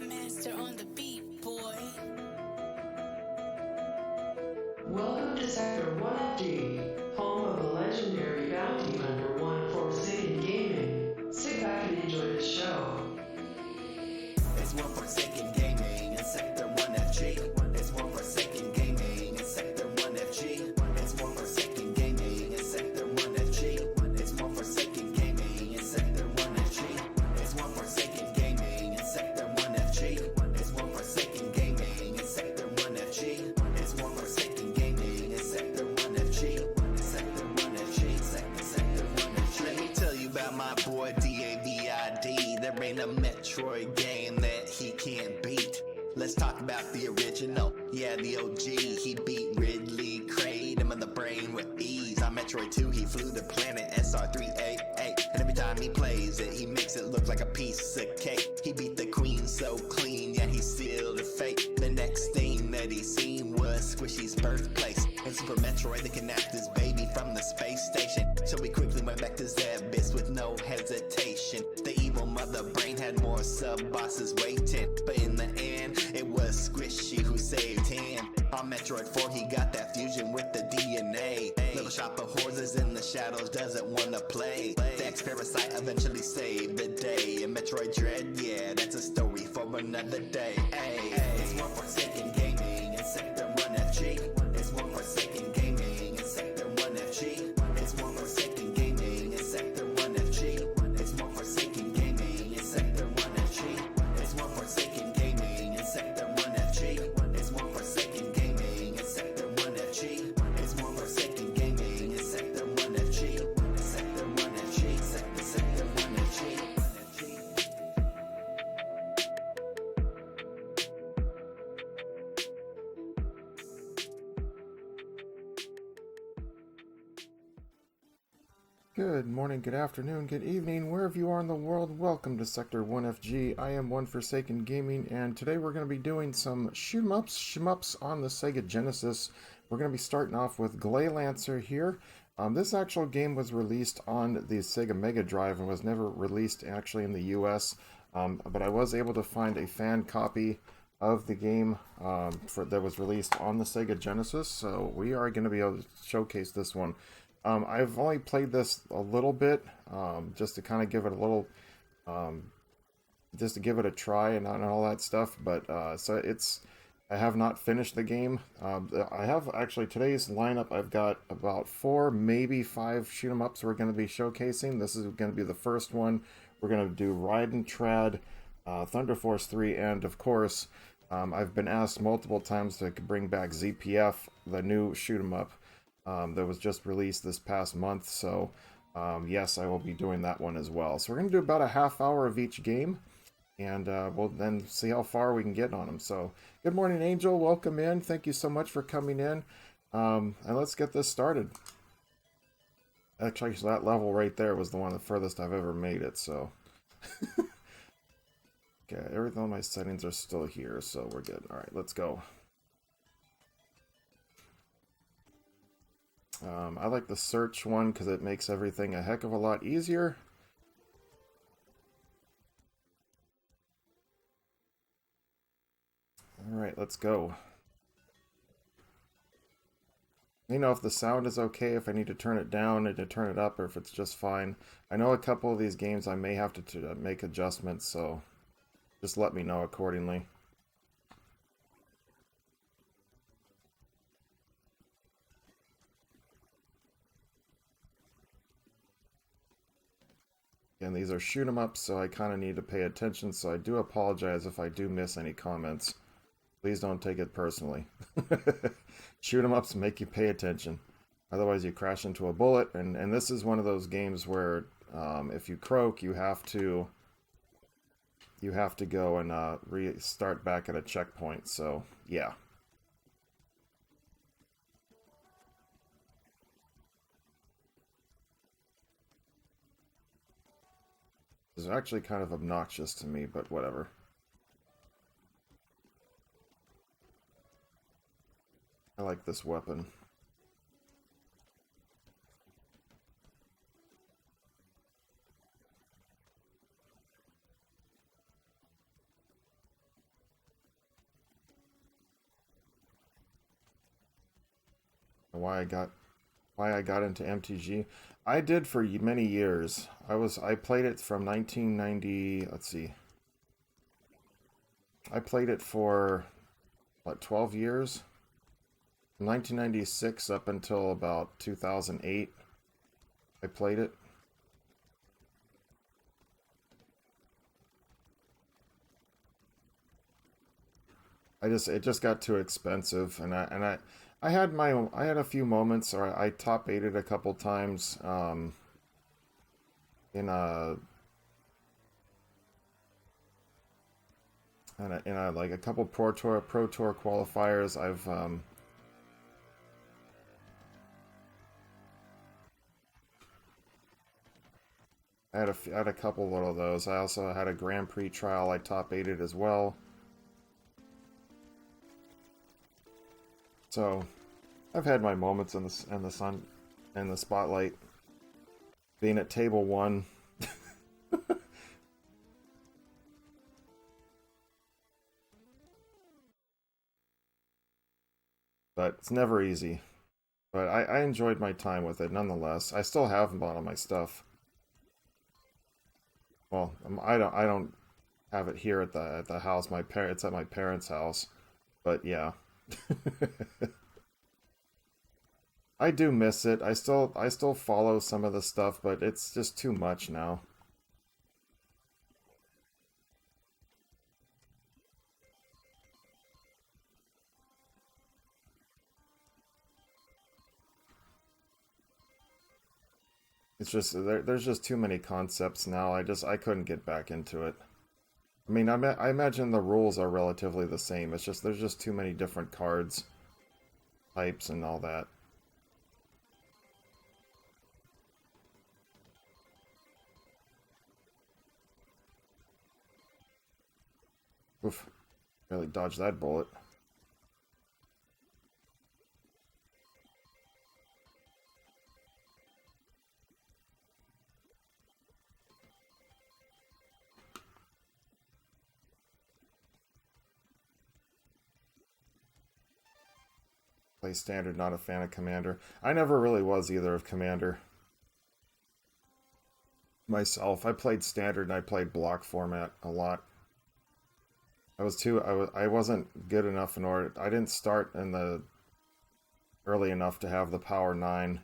master on the beat, boy. Welcome to Sector 1FG, home of the legendary bounty hunter one for Forsaken Gaming. Sit back and enjoy the show. It's one Forsaken Gaming in Sector 1FG. It's one Forsaken Gaming in Sector 1FG. It's one Forsaken Gaming in Sector 1FG. It's one Forsaken Gaming in Sector 1FG. It's one Forsaken Gaming in Sector 1FG. It's one Forsaken Gaming in Sector 1FG. It's one Forsaken Gaming in Sector 1FG. Sector 1FG. Sector 1FG. Let me tell you about my boy DAVID. There ain't a Metroid game that he can't beat. Let's talk about the original, yeah, the OG. He beat Ridley, Kraid him in the brain with ease. On Metroid 2, he flew the planet SR388, and every time he plays it, he makes it look like a piece of cake. He beat the queen so clean, yeah, he sealed her fate. The next thing that he seen was Squishy's birthplace. In Super Metroid, they kidnapped his baby from the space station, so he quickly went back to Zebis with no hesitation. The evil mother brain had more sub-bosses waiting, but in the end, it was Squishy who saved him. On Metroid 4, he got that fusion with the DNA. Little shop of horses in the shadows doesn't wanna play. The ex-parasite eventually saved the day. And Metroid Dread, yeah, that's a story for another day. It's one Forsaken Gaming in Sector 1FG. It's one Forsaken Gaming in Sector 1FG. It's one Forsaken Gaming in Sector 1FG. It's one Forsaken Gaming in Sector 1FG. It's one Forsaken Gaming in Sector 1FG. It's one Forsaken Gaming in Sector 1FG. It's one Forsaken Gaming in Sector 1FG. Sector 1FG. Sector 1FG. Good morning, good afternoon, good evening, wherever you are in the world. Welcome to Sector 1FG. I am One Forsaken Gaming, and today we're going to be doing some shmups on the Sega Genesis. We're going to be starting off with Lancer here. This actual game was released on the Sega Mega Drive and was never released actually in the US, but I was able to find a fan copy of the game that was released on the Sega Genesis, so we are going to be able to showcase this one. I've only played this a little bit, just to kind of give it a little, just to give it a try and all that stuff, but, I have not finished the game. I have, actually, today's lineup, I've got about 4, maybe 5 shoot-em-ups we're going to be showcasing. This is going to be the first one. We're going to do Ride and Trad, Thunder Force 3, and, of course, I've been asked multiple times to bring back ZPF, the new shoot-em-up. That was just released this past month, so yes, I will be doing that one as well. So we're going to do about a half hour of each game, and we'll then see how far we can get on them. So, good morning, Angel. Welcome in. Thank you so much for coming in. And let's get this started. Actually, that level right there was the one the furthest I've ever made it, so... Okay, everything on my settings are still here, so we're good. Alright, let's go. I like the search one because it makes everything a heck of a lot easier. Alright, let's go. Let me know if the sound is okay, if I need to turn it down and to turn it up, or if it's just fine. I know a couple of these games I may have to make adjustments, so just let me know accordingly. And these are shoot 'em ups, so I kind of need to pay attention, so I do apologize if I do miss any comments. Please don't take it personally. Shoot 'em ups make you pay attention. Otherwise you crash into a bullet, and this is one of those games where if you croak, you have to go and restart back at a checkpoint, so yeah. This is actually kind of obnoxious to me, but whatever. I like this weapon. why I got into MTG. I did for many years. I played it from 1990. Let's see. I played it for what, 12 years? From 1996 up until about 2008. I played it. It just got too expensive, and I had a few moments, or I top eighted a couple times, in a like a couple Pro Tour qualifiers. I had a couple of those. I also had a Grand Prix trial I top eighted as well. So, I've had my moments in the sun, in the spotlight. Being at table 1. But it's never easy. But I enjoyed my time with it nonetheless. I still have a lot of my stuff. Well, I don't have it here at the house. It's at my parents' house. But yeah. I do miss it. I still follow some of the stuff, but it's just too much now. It's just there's just too many concepts now. I couldn't get back into it. I mean, I imagine the rules are relatively the same. It's just there's just too many different cards, types, and all that. Oof, really dodged that bullet. Play Standard, not a fan of Commander. I never really was either of Commander. Myself, I played Standard and I played block format a lot. I wasn't good enough in order. I didn't start in the early enough to have the power 9.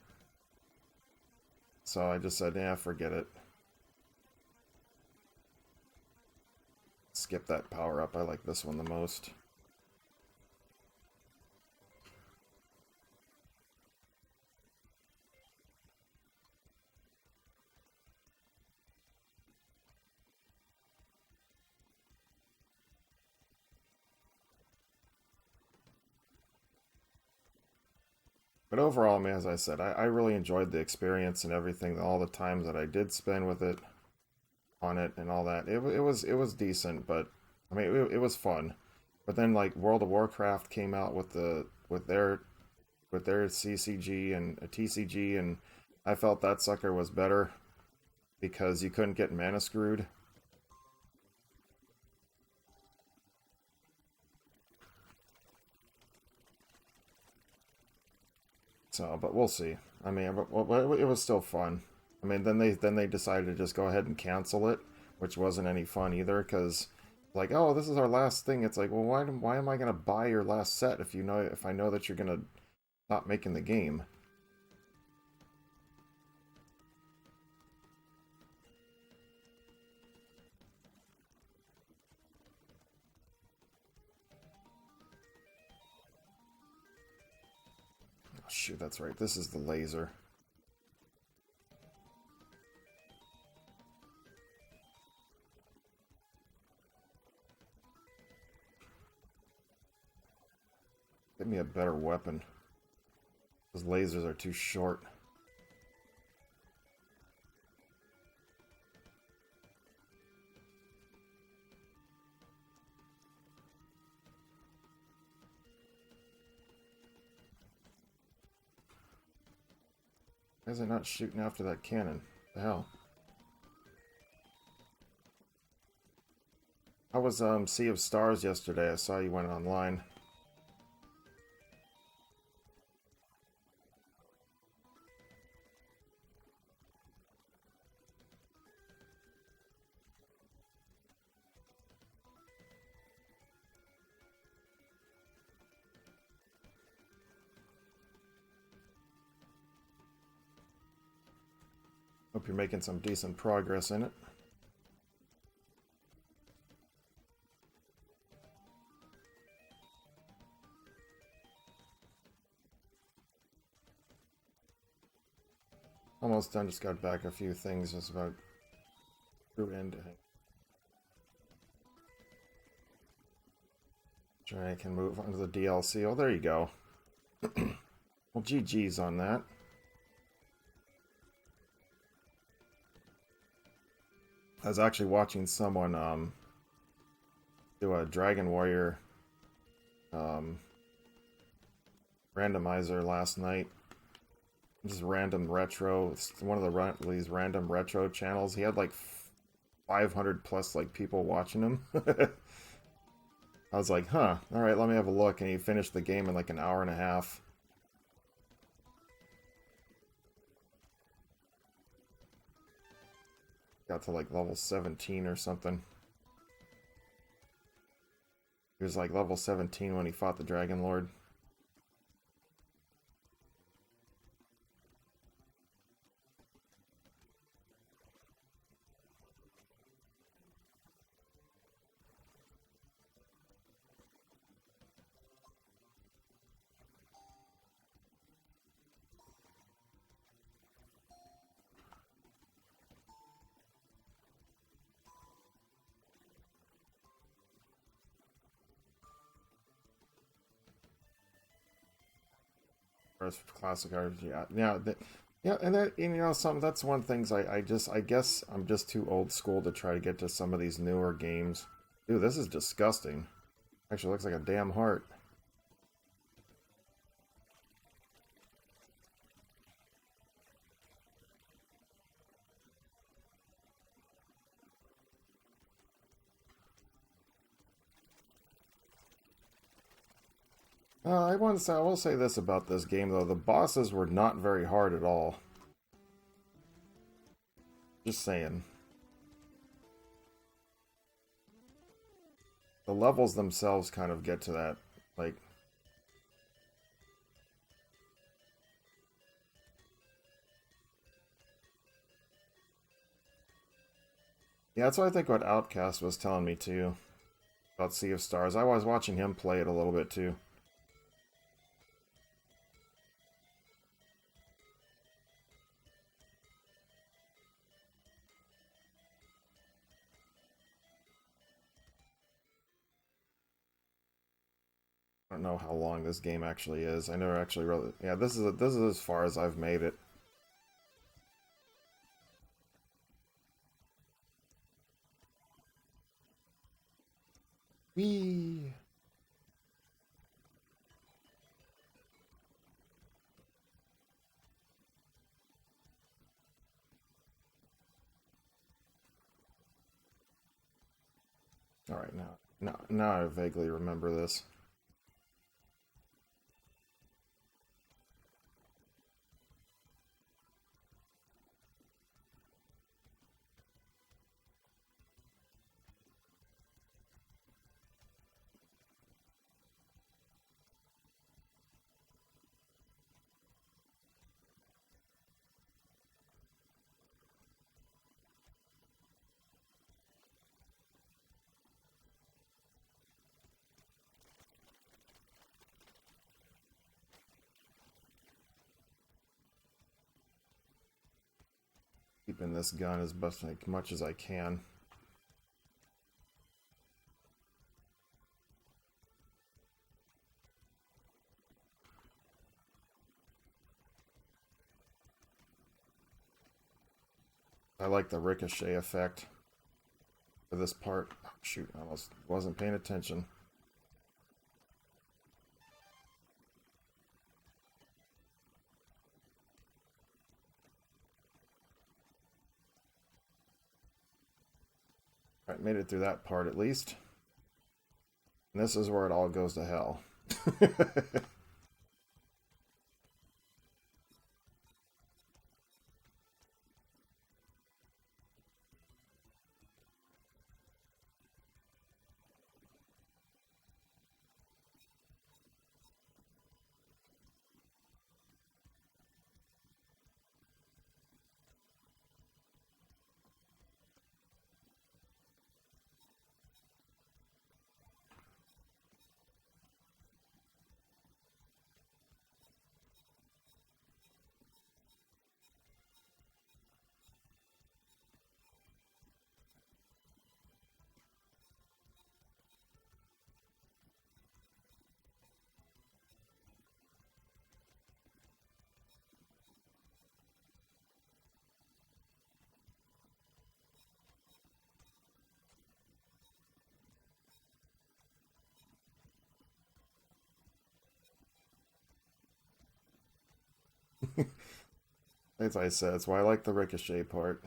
So I just said, yeah, forget it. Skip that power up. I like this one the most. But overall, I mean, as I said, I really enjoyed the experience and everything, all the times that I did spend with it, on it, and all that. It was decent, but I mean, it was fun. But then, like, World of Warcraft came out with their CCG and a TCG, and I felt that sucker was better because you couldn't get mana screwed. So, but we'll see. I mean, it was still fun. I mean, then they decided to just go ahead and cancel it, which wasn't any fun either. Because, like, oh, this is our last thing. It's like, well, why am I gonna buy your last set if I know that you're gonna stop making the game? Oh, shoot, that's right. This is the laser. Get me a better weapon. Those lasers are too short. Why is it not shooting after that cannon? The hell? I was Sea of Stars yesterday. I saw you went online. Hope you're making some decent progress in it. Almost done, just got back a few things, just about through ending. Sure, I can move on to the DLC. Oh, there you go. Well, GG's on that. I was actually watching someone do a Dragon Warrior randomizer last night. Just random retro. It's one of these random retro channels. He had like 500 plus like people watching him. I was like, huh, alright, let me have a look. And he finished the game in like an hour and a half. Got to like level 17 or something. He was like level 17 when he fought the Dragon Lord. First classic RPG, yeah, and that, you know, that's one things I guess I'm just too old school to try to get to some of these newer games. Dude, this is disgusting. Actually looks like a damn heart. I will say this about this game though: the bosses were not very hard at all. Just saying. The levels themselves kind of get to that, like. Yeah, that's what I think what Outcast was telling me too. About Sea of Stars. I was watching him play it a little bit too. I don't know how long this game actually is. I never actually really. Yeah, this is as far as I've made it. Whee! All right, now I vaguely remember this. Keeping this gun as much as I can. I like the ricochet effect for this part. Oh, shoot, I almost wasn't paying attention. Alright, made it through that part at least. And this is where it all goes to hell. As I said, that's why I like the ricochet part.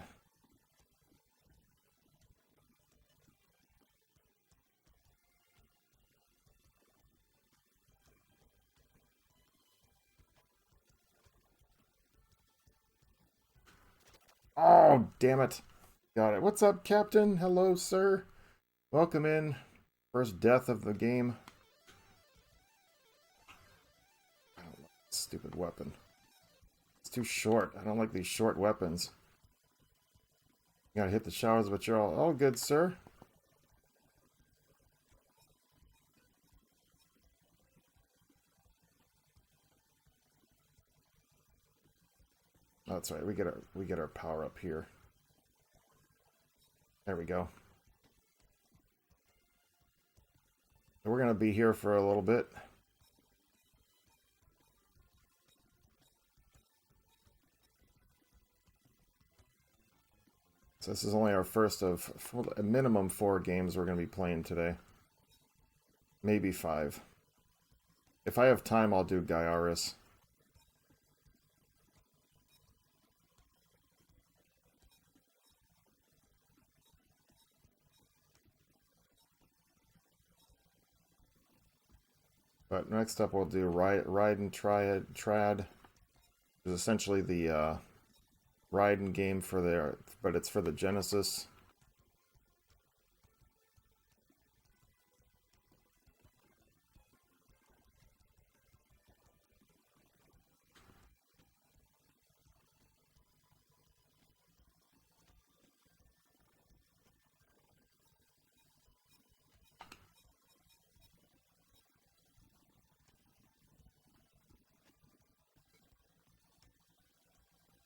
Oh, damn it. Got it. What's up, Captain? Hello, sir. Welcome in. First death of the game. I don't like this stupid weapon. It's too short. I don't like these short weapons. You gotta hit the showers, but you're all good, sir. Oh, that's right. We get our power up here. There we go. We're gonna be here for a little bit. So this is only our first of a minimum 4 games we're gonna be playing today. Maybe 5. If I have time, I'll do Gaiaris. But next up, we'll do Raiden Trad. It's essentially the Raiden game for the, but it's for the Genesis.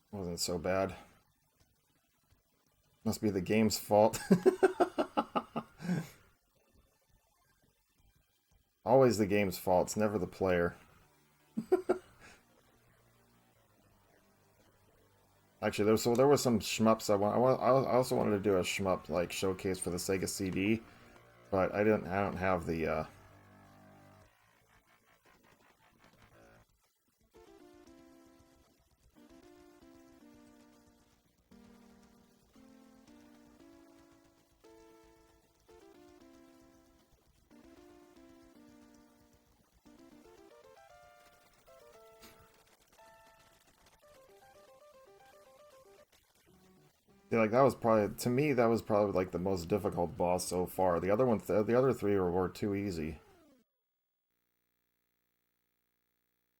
Wasn't so bad. Must be the game's fault. Always the game's fault. It's never the player. Actually, there was some shmups I also wanted to do a shmup like showcase for the Sega CD, but I don't have the yeah, like that was probably, to me, that was probably like the most difficult boss so far. The other ones, the other 3 were too easy.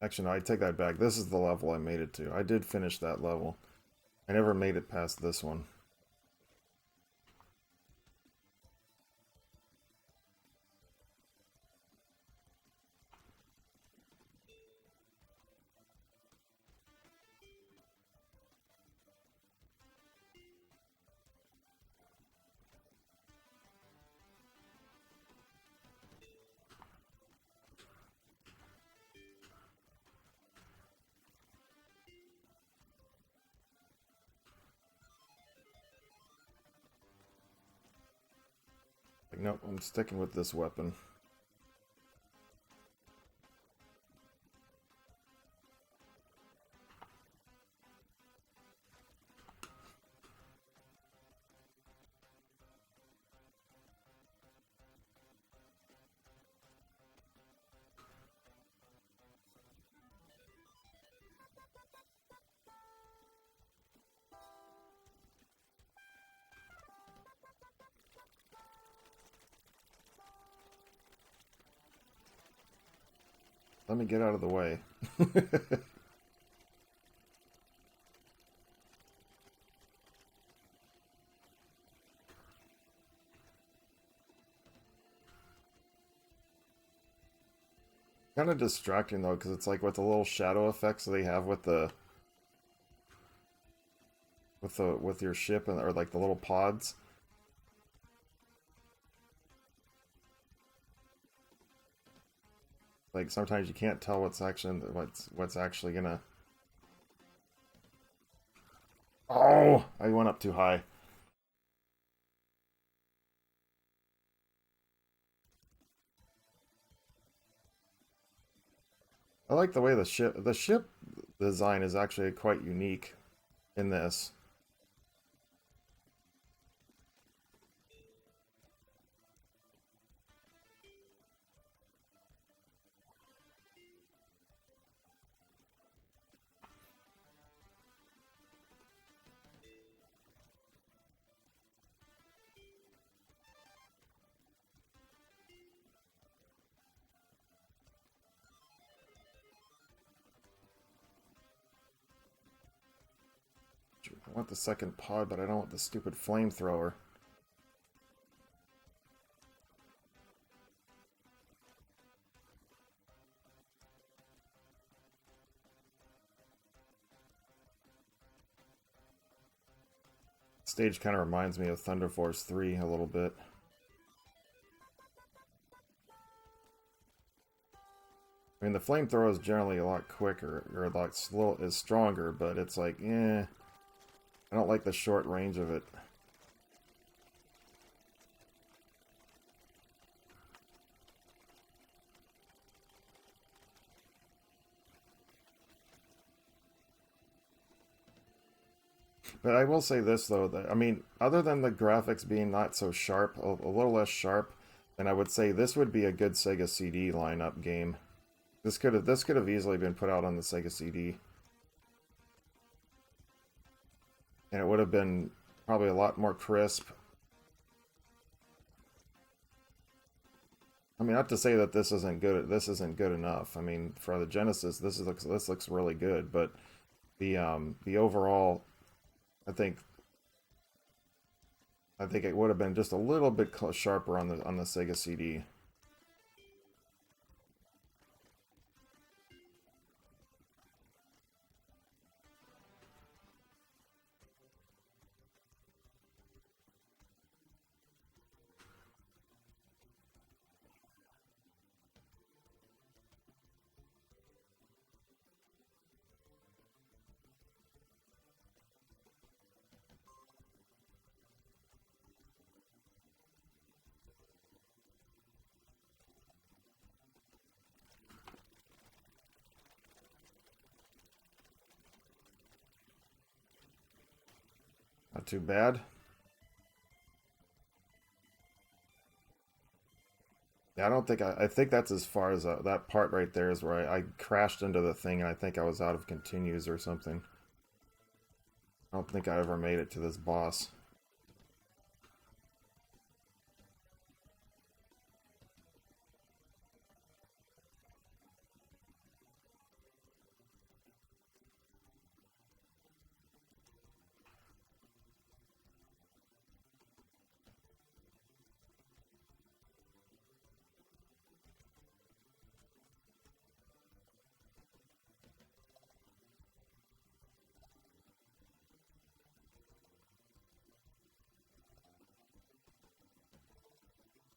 Actually, no, I take that back. This is the level I made it to. I did finish that level. I never made it past this one. Like, nope, I'm sticking with this weapon. Let me get out of the way. Kind of distracting though, because it's like with the little shadow effects they have with the with your ship and or like the little pods. Like sometimes you can't tell what's actually gonna. Oh, I went up too high. I like the way the ship design is actually quite unique in this. I want the second pod, but I don't want the stupid flamethrower. Stage kind of reminds me of Thunder Force 3 a little bit. I mean, the flamethrower is generally a lot quicker, or a lot is stronger, but it's like, I don't like the short range of it. But I will say this, though, that, I mean, other than the graphics being not so sharp, a little less sharp, then I would say this would be a good Sega CD lineup game. This could have easily been put out on the Sega CD. And it would have been probably a lot more crisp. I mean, not to say that this isn't good enough. I mean, for the Genesis, this looks really good, but the overall, I think it would have been just a little bit sharper on the Sega CD. Not too bad. Yeah, I don't think I think that's as far as that part right there is where I crashed into the thing and I think I was out of continues or something. I don't think I ever made it to this boss.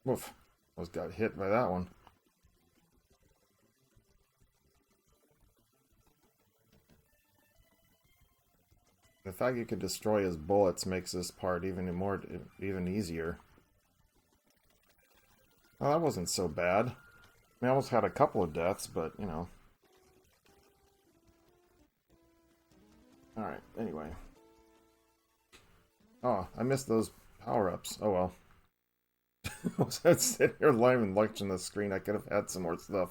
Woof. Almost got hit by that one. The fact you can destroy his bullets makes this part even easier. Well, that wasn't so bad. I mean, I almost had a couple of deaths, but, you know. Alright, anyway. Oh, I missed those power-ups. Oh well. I was sitting here live and watching the screen. I could have had some more stuff.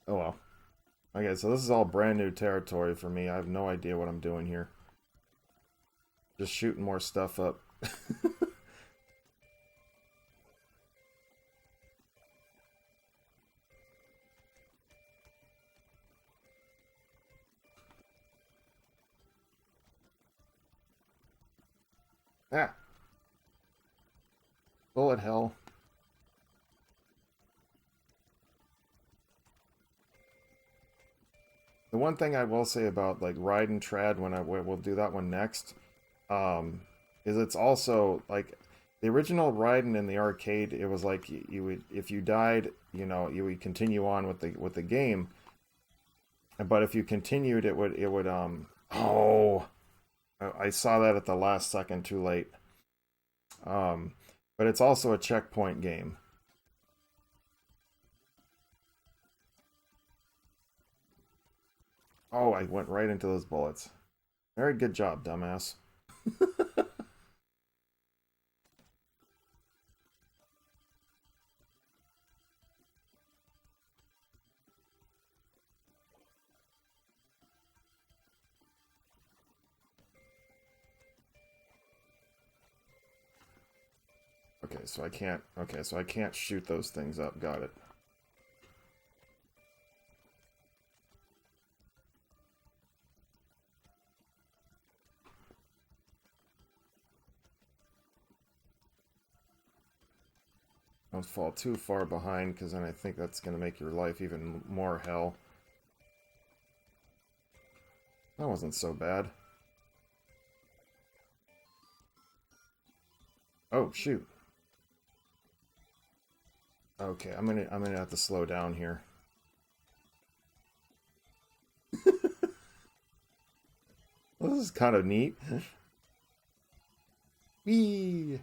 Oh well. Okay, so this is all brand new territory for me. I have no idea what I'm doing here. Just shooting more stuff up. Ah. Bullet hell. The one thing I will say about like Ride and Trad when we'll do that one next, is it's also like the original Raiden in the arcade. It was like you would, if you died, you know, you would continue on with the game. But if you continued, it would oh, I saw that at the last second, too late. But it's also a checkpoint game. Oh, I went right into those bullets. Very good job, dumbass. Okay, so I can't shoot those things up. Got it. Don't fall too far behind, because then I think that's going to make your life even more hell. That wasn't so bad. Oh, shoot. Okay, I'm gonna have to slow down here. Well, this is kind of neat. Whee!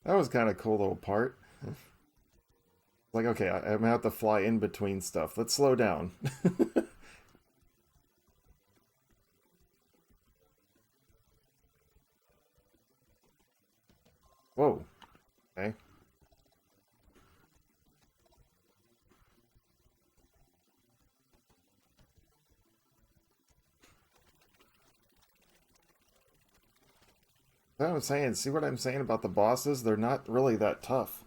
That was kind of cool little part. Like, okay, I'm gonna have to fly in between stuff. Let's slow down. Whoa. Okay. That's what I'm saying. See what I'm saying about the bosses? They're not really that tough.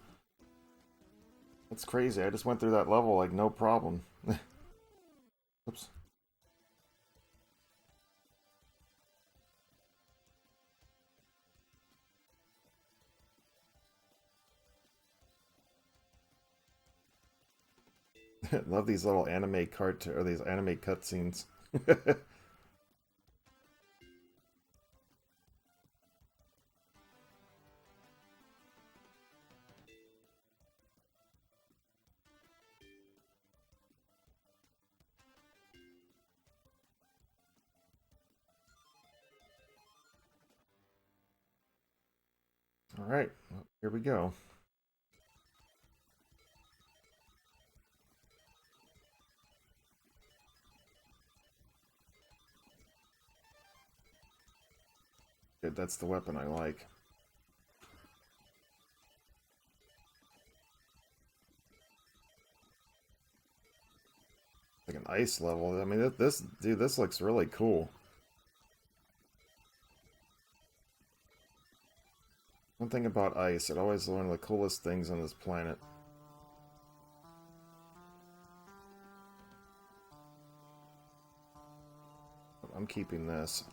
That's crazy. I just went through that level like no problem. Oops. Love these little anime or these anime cutscenes. All right, well, here we go. Good, that's the weapon I like. Like an ice level. I mean, dude, this looks really cool. One thing about ice, it always one of the coolest things on this planet. I'm keeping this.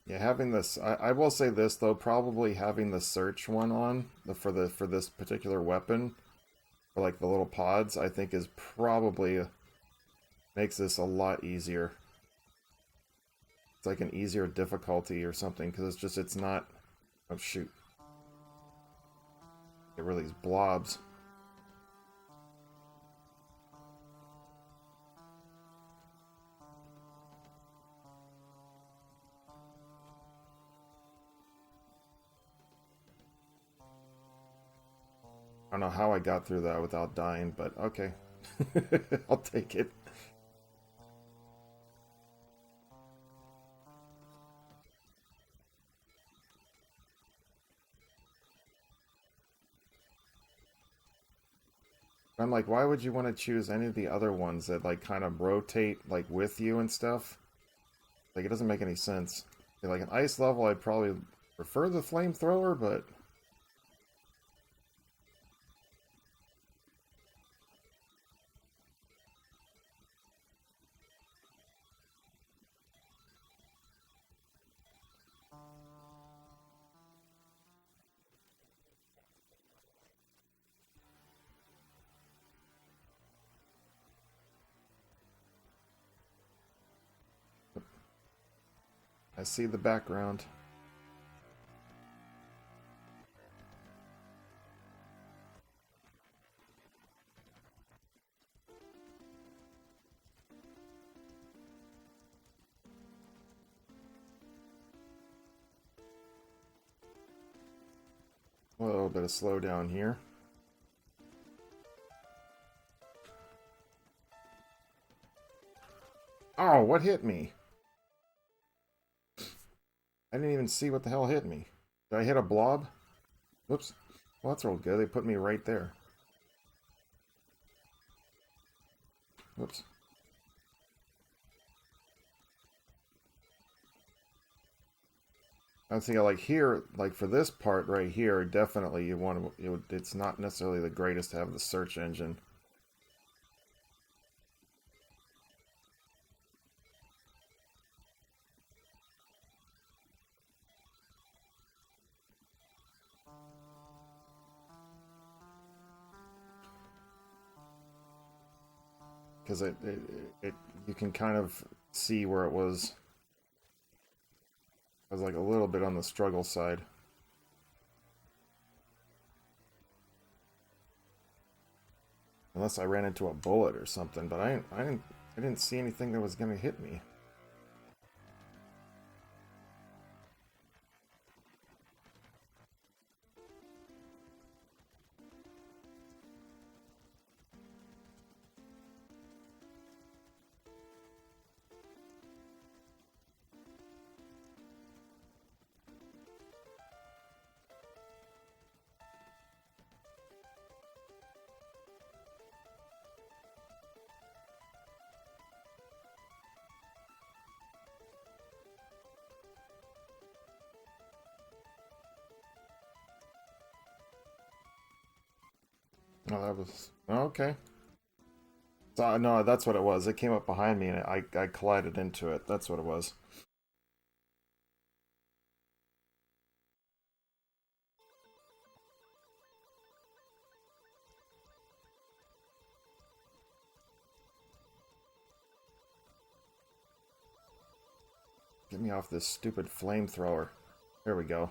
Yeah, having this, I will say this though, probably having the search one on for this particular weapon, for like the little pods, I think is probably makes this a lot easier. It's like an easier difficulty or something because it's not. Oh shoot! Get rid of these blobs. I don't know how I got through that without dying, but okay. I'll take it. I'm like, why would you want to choose any of the other ones that like kind of rotate like with you and stuff? Like it doesn't make any sense. Like an ice level, I'd probably prefer the flamethrower, but I see the background. A little bit of slowdown here. Oh, what hit me? I didn't even see what the hell hit me. Did I hit a blob? Whoops. Well, that's real good. They put me right there. Whoops. I was thinking, like here, like for this part right here, definitely you want to. It's not necessarily the greatest to have the search engine. Because you can kind of see where it was. I was like a little bit on the struggle side. Unless I ran into a bullet or something, but I didn't see anything that was gonna hit me. Oh, that was okay. So no, that's what it was. It came up behind me and I collided into it. That's what it was. Get me off this stupid flamethrower. There we go.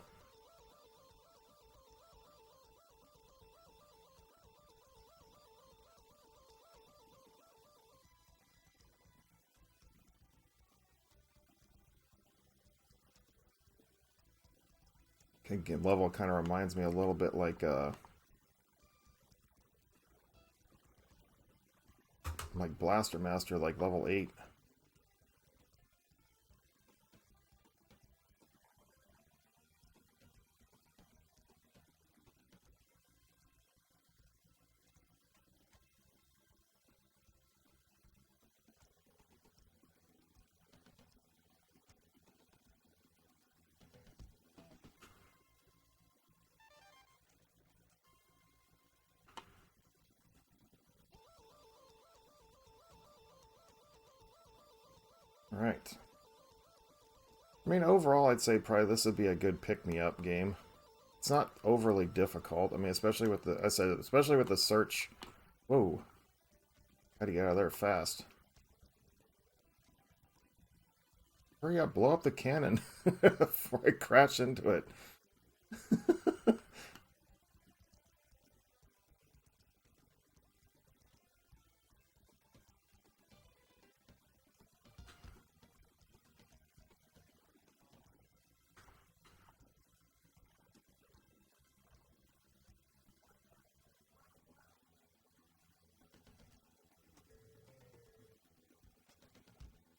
Level kind of reminds me a little bit like Blaster Master, like level 8. All right. I mean, overall, I'd say probably this would be a good pick-me-up game. It's not overly difficult. I mean, especially with especially with the search. Whoa. Gotta get out of there fast. Hurry up, blow up the cannon before I crash into it.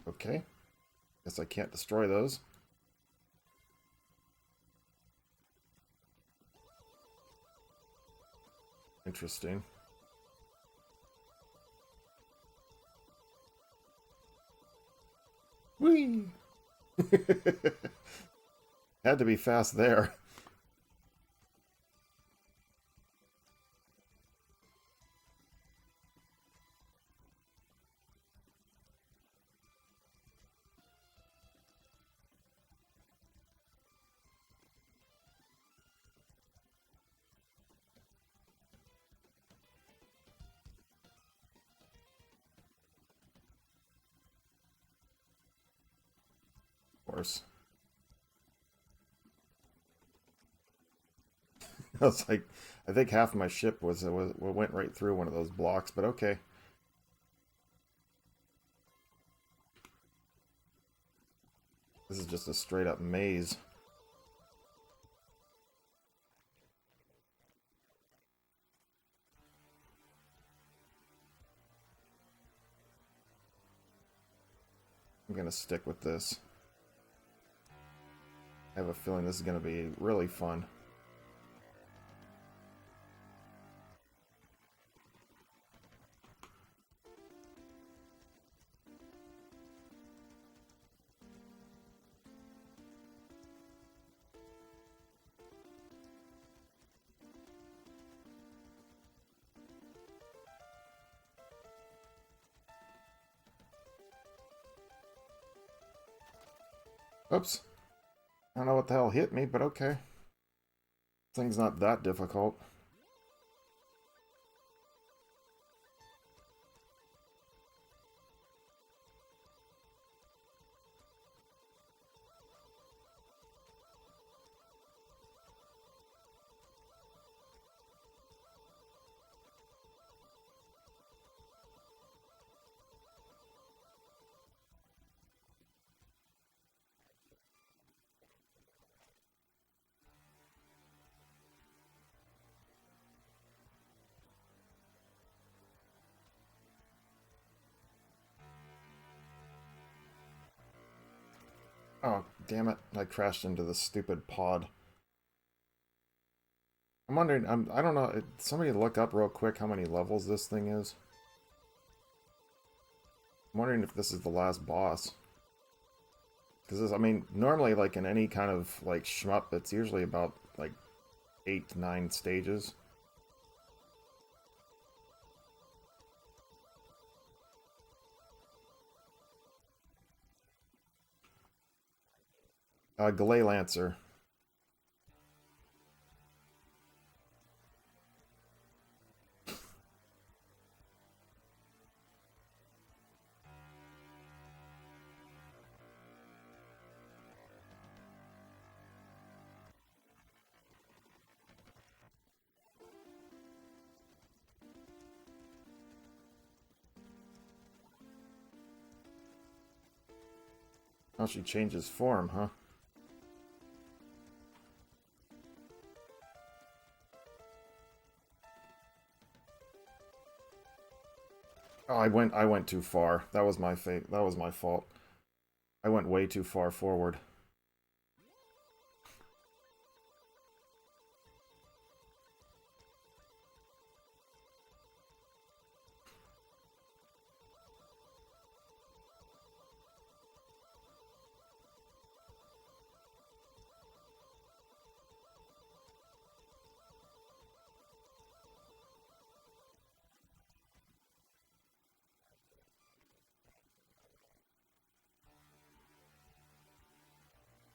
Okay. Guess I can't destroy those. Interesting. Whee! Had to be fast there. Of course. I was like, I think half of my ship went right through one of those blocks, but okay. This is just a straight up maze. I'm gonna stick with this. I have a feeling this is gonna be really fun. Oops. I don't know what the hell hit me, but okay. Thing's not that difficult. Oh, damn it. I crashed into the stupid pod. I'm wondering, I don't know, somebody look up real quick how many levels this thing is. I'm wondering if this is the last boss. Because, I mean, normally, like, in any kind of, like, shmup, it's usually about, like, 8 to 9 stages. Galay Lancer. Oh, she changes form, huh? Oh, I went too far. That was my fate. That was my fault. I went way too far forward.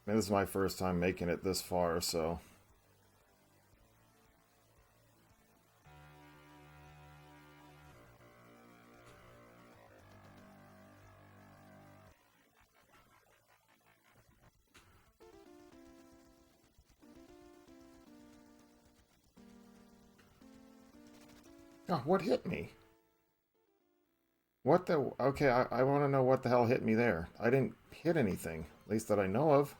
I mean, this is my first time making it this far, so... Oh, what hit me? What the... Okay, I want to know what the hell hit me there. I didn't hit anything, at least that I know of.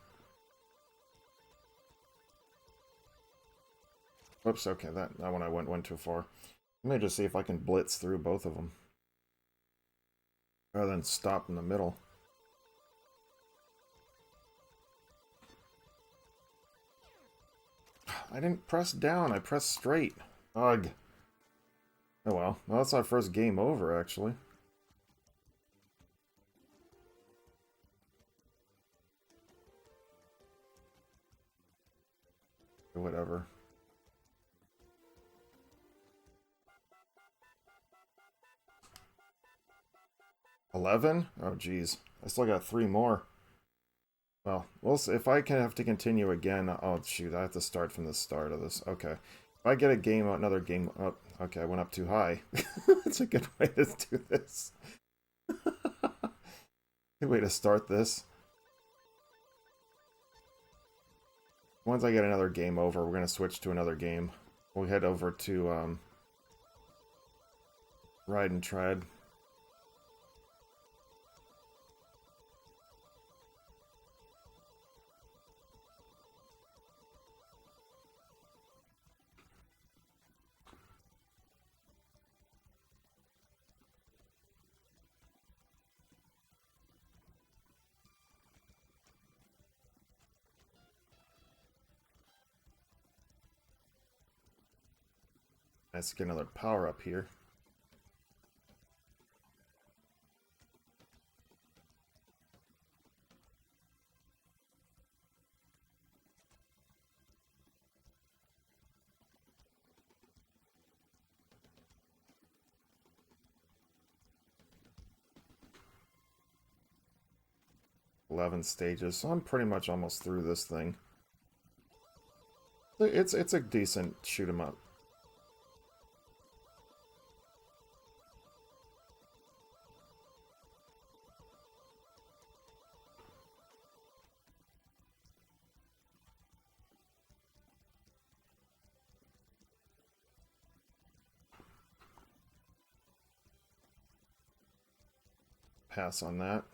Whoops, okay, that one I went too far. Let me just see if I can blitz through both of them. Rather than stop in the middle. I didn't press down, I pressed straight. Ugh. Oh well. Well, that's our first game over, actually. Whatever. $11? Oh, geez. I still got 3 more. Well, we'll see. If I can have to continue again... Oh, shoot. I have to start from the start of this. Okay. If I get a game, another game... Oh, okay, I went up too high. That's a good way to do this. Good way to start this. Once I get another game over, we're going to switch to another game. We'll head over to Ride and Tread. Let's get another power up here. "11 stages, so I'm pretty much almost through this thing. It's a decent shoot 'em up. Pass on that.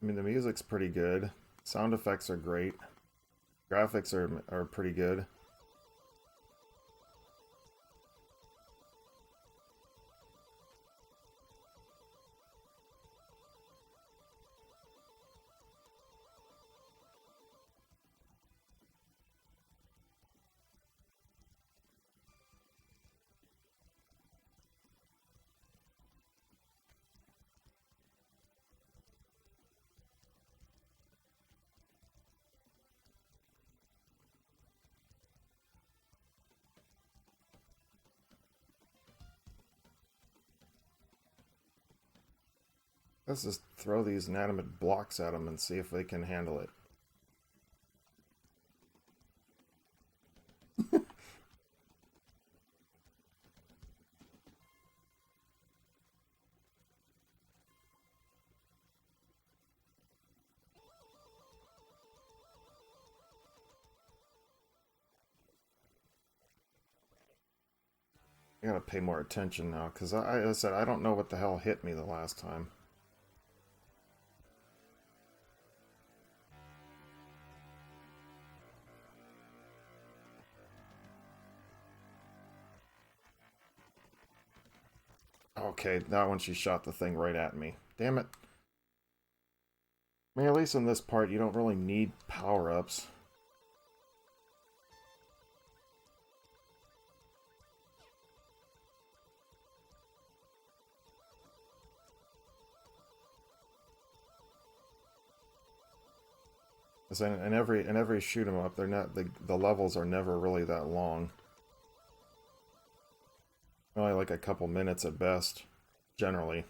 I mean, the music's pretty good. Sound effects are great. Graphics are pretty good. Let's just throw these inanimate blocks at them and see if they can handle it. I gotta pay more attention now, because I said I don't know what the hell hit me the last time. Okay, that one she shot the thing right at me. Damn it. I mean, at least in this part, you don't really need power-ups. In every shoot 'em up, they're not the levels are never really that long. Only like a couple minutes at best, generally.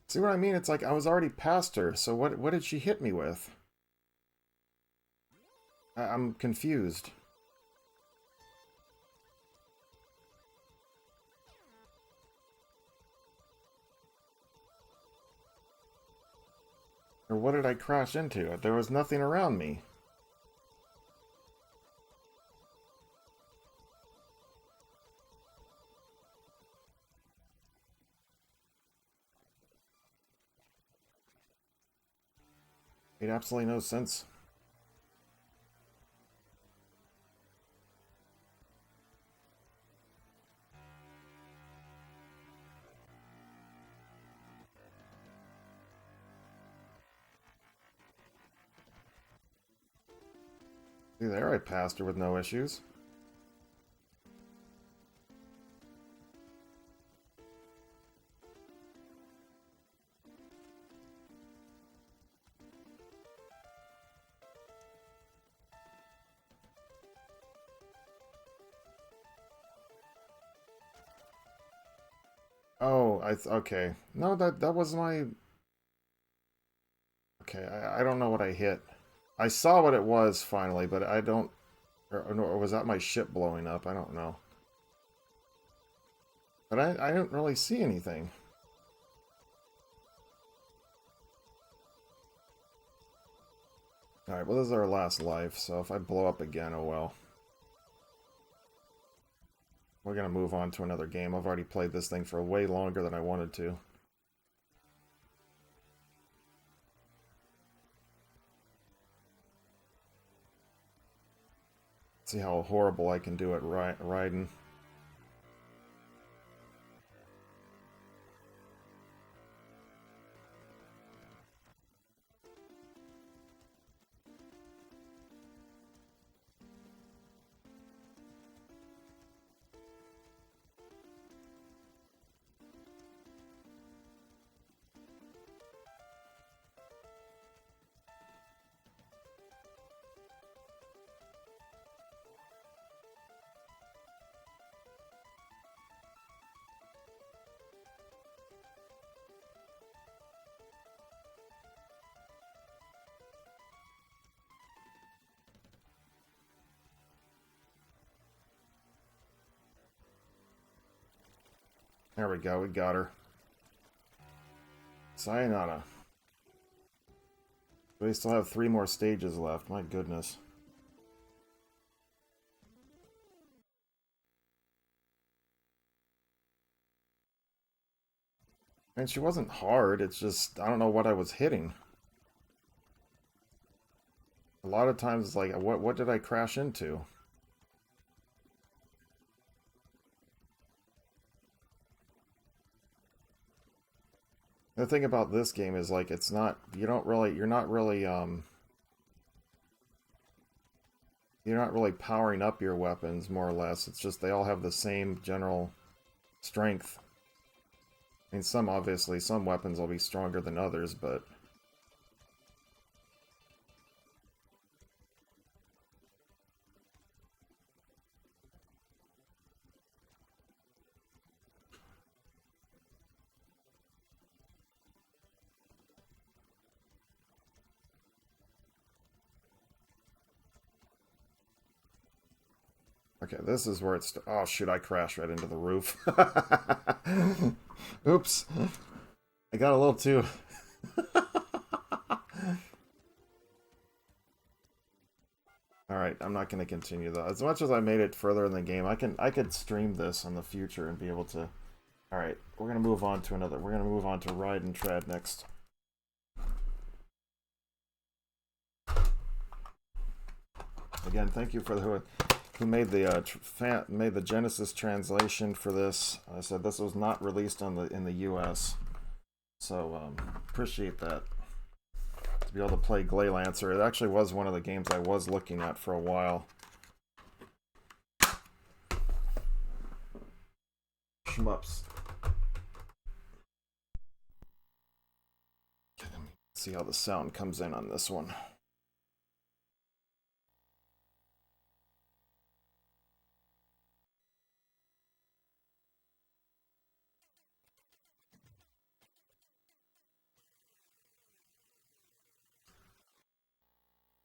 See what I mean? It's like I was already past her, so what did she hit me with? I'm confused. Or what did I crash into? There was nothing around me. Made absolutely no sense. See there, I passed her with no issues. Oh, okay. No, that was my... Okay, I don't know what I hit. I saw what it was finally, but I don't... Or was that my ship blowing up? I don't know. But I didn't really see anything. Alright, well this is our last life, so if I blow up again, oh well. We're gonna move on to another game. I've already played this thing for way longer than I wanted to. See how horrible I can do at riding. There we go, we got her. Sayonara. We still have 3 more stages left, my goodness. And she wasn't hard, it's just, I don't know what I was hitting. A lot of times it's like, what did I crash into? The thing about this game is like it's not you're not really powering up your weapons more or less. It's just they all have the same general strength. I mean some weapons will be stronger than others, but okay, this is where it's... Oh, shoot, I crashed right into the roof. Oops. I got a little too... Alright, I'm not going to continue though. As much as I made it further in the game, I could stream this in the future and be able to... Alright, we're going to move on to another... We're going to move on to Ride and Tread next. Again, thank you for who made the Genesis translation for this. I said this was not released in the U.S., so appreciate that. To be able to play Glaylancer, it actually was one of the games I was looking at for a while. Shmups. Okay, let me see how the sound comes in on this one.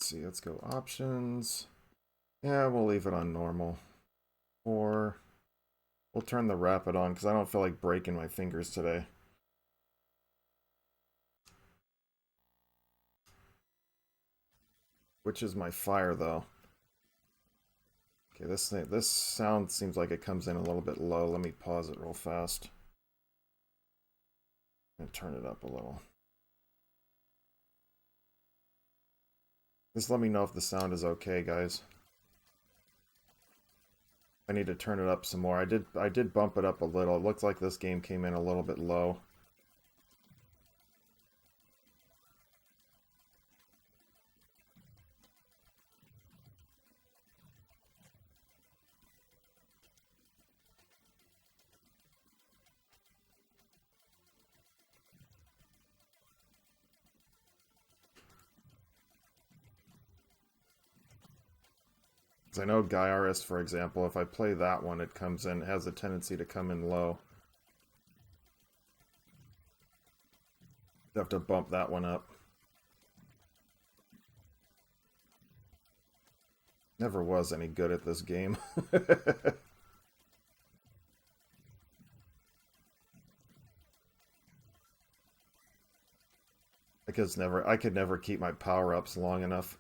See, let's go options. Yeah, we'll leave it on normal. Or we'll turn the rapid on because I don't feel like breaking my fingers today. Which is my fire though. Okay, this sound seems like it comes in a little bit low. Let me pause it real fast. And turn it up a little. Just let me know if the sound is okay, guys. I need to turn it up some more. I did bump it up a little. It looks like this game came in a little bit low. I know Gaiaris, for example, if I play that one, it comes in, has a tendency to come in low. You have to bump that one up. Never was any good at this game. I could never keep my power-ups long enough.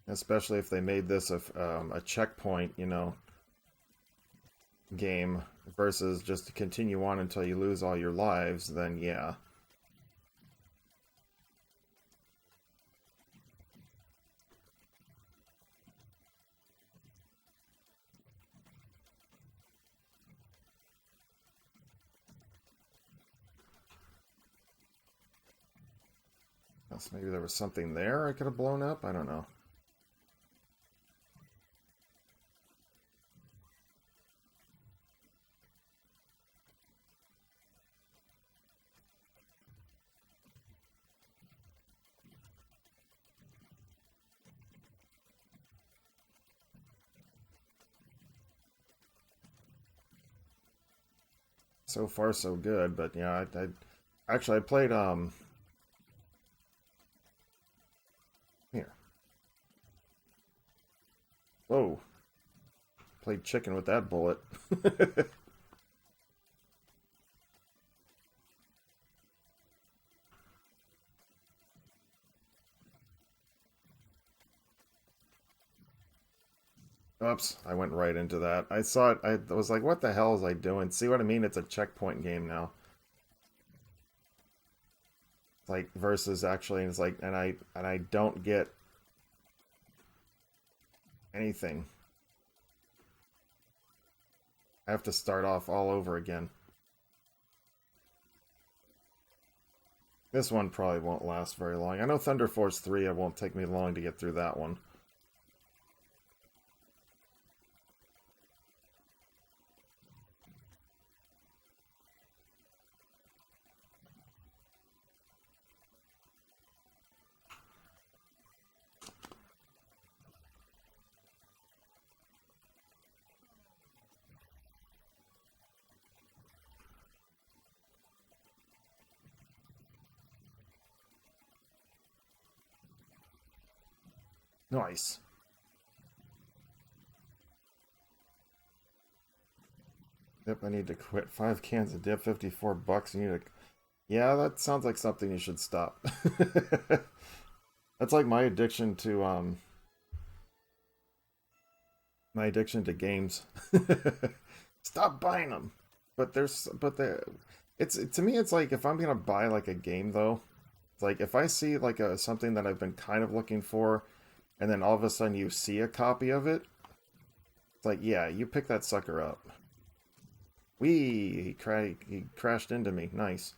Especially if they made this a checkpoint, you know, game versus just to continue on until you lose all your lives, then yeah. Unless maybe there was something there I could have blown up, I don't know. So far, so good, but yeah, I played, here. Whoa. Played chicken with that bullet. Oops, I went right into that. I saw it, I was like, what the hell is I doing? See what I mean? It's a checkpoint game now. Like, versus actually, it's like, and I don't get anything. I have to start off all over again. This one probably won't last very long. I know Thunder Force 3, it won't take me long to get through that one. Nice. Yep, I need to quit. 5 cans of dip, $54. You need to... Yeah, that sounds like something you should stop. That's like my addiction to games. Stop buying them. But it's to me it's like if I'm gonna buy like a game though, it's like if I see like something that I've been kind of looking for, and then all of a sudden you see a copy of it, it's like, yeah, you pick that sucker up. He crashed into me. Nice.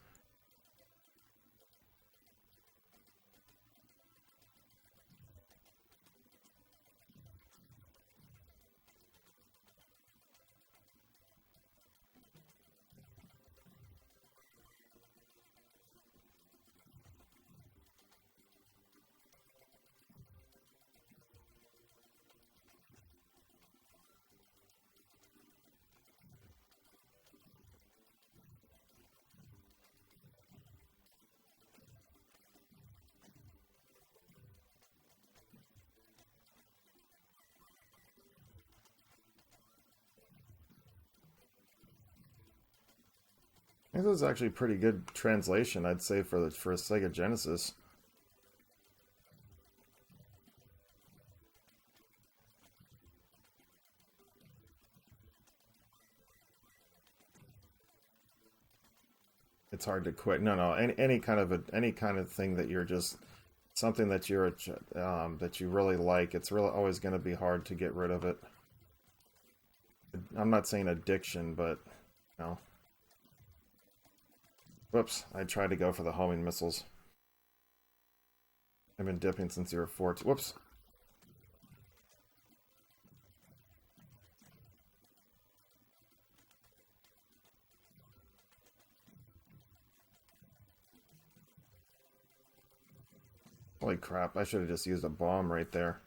This is actually pretty good translation, I'd say, for a Sega Genesis. It's hard to quit. No, any kind of thing that you're just something that that you really like. It's really always going to be hard to get rid of it. I'm not saying addiction, but no. Whoops, I tried to go for the homing missiles. I've been dipping since you were 14. Whoops. Holy crap, I should have just used a bomb right there.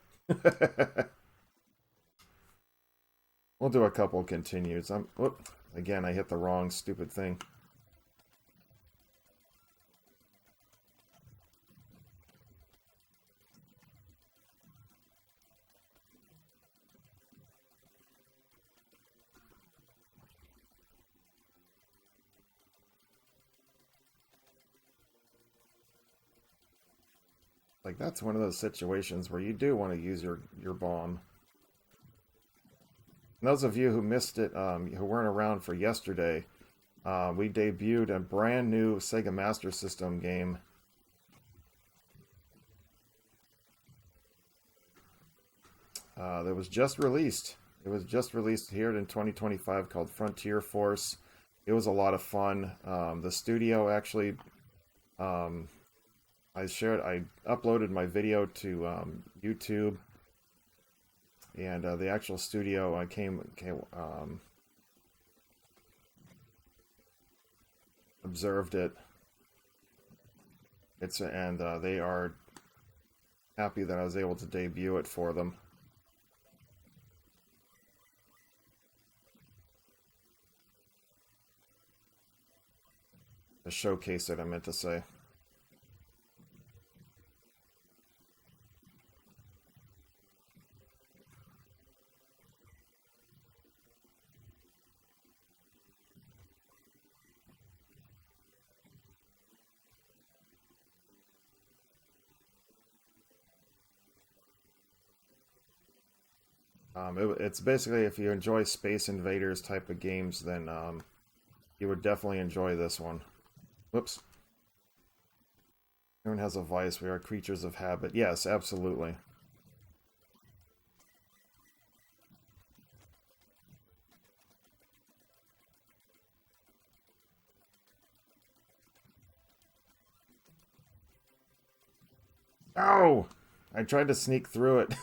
We'll do a couple continues. Whoop, again, I hit the wrong stupid thing. Like, that's one of those situations where you do want to use your bomb. And those of you who missed it, who weren't around for yesterday, we debuted a brand new Sega Master System game. That was just released. It was just released here in 2025 called Frontier Force. It was a lot of fun. The studio actually... I uploaded my video to YouTube, and the actual studio observed it. They are happy that I was able to debut it for them. To showcase it, I meant to say. It's basically, if you enjoy Space Invaders type of games, then you would definitely enjoy this one. Whoops. Everyone has a vice. We are creatures of habit. Yes, absolutely. Oh! I tried to sneak through it.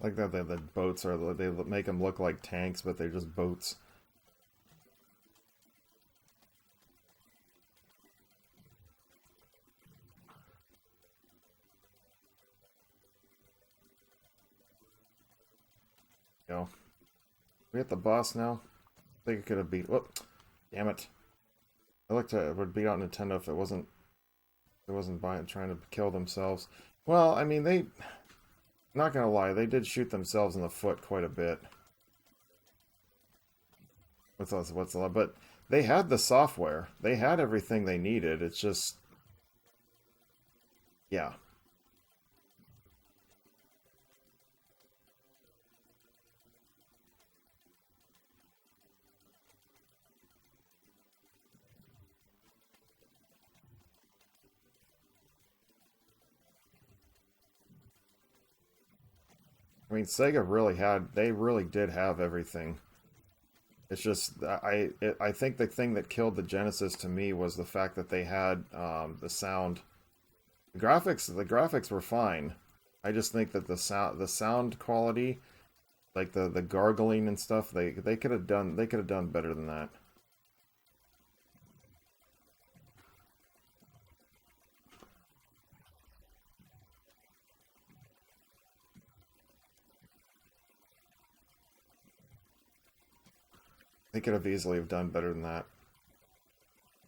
Like that, the boats are, they make them look like tanks, but they're just boats. Go. We hit the boss now? I think it could have beat. Whoop! Damn it! I looked at it would beat out Nintendo if it wasn't trying to kill themselves. Well, I mean, they. Not gonna lie, they did shoot themselves in the foot quite a bit. But they had the software. They had everything they needed. It's just, yeah. I mean, Sega they really did have everything. It's just, I think the thing that killed the Genesis to me was the fact that they had the sound. The graphics were fine. I just think that the sound quality, like the gargling and stuff, they could have done better than that. They could have easily have done better than that.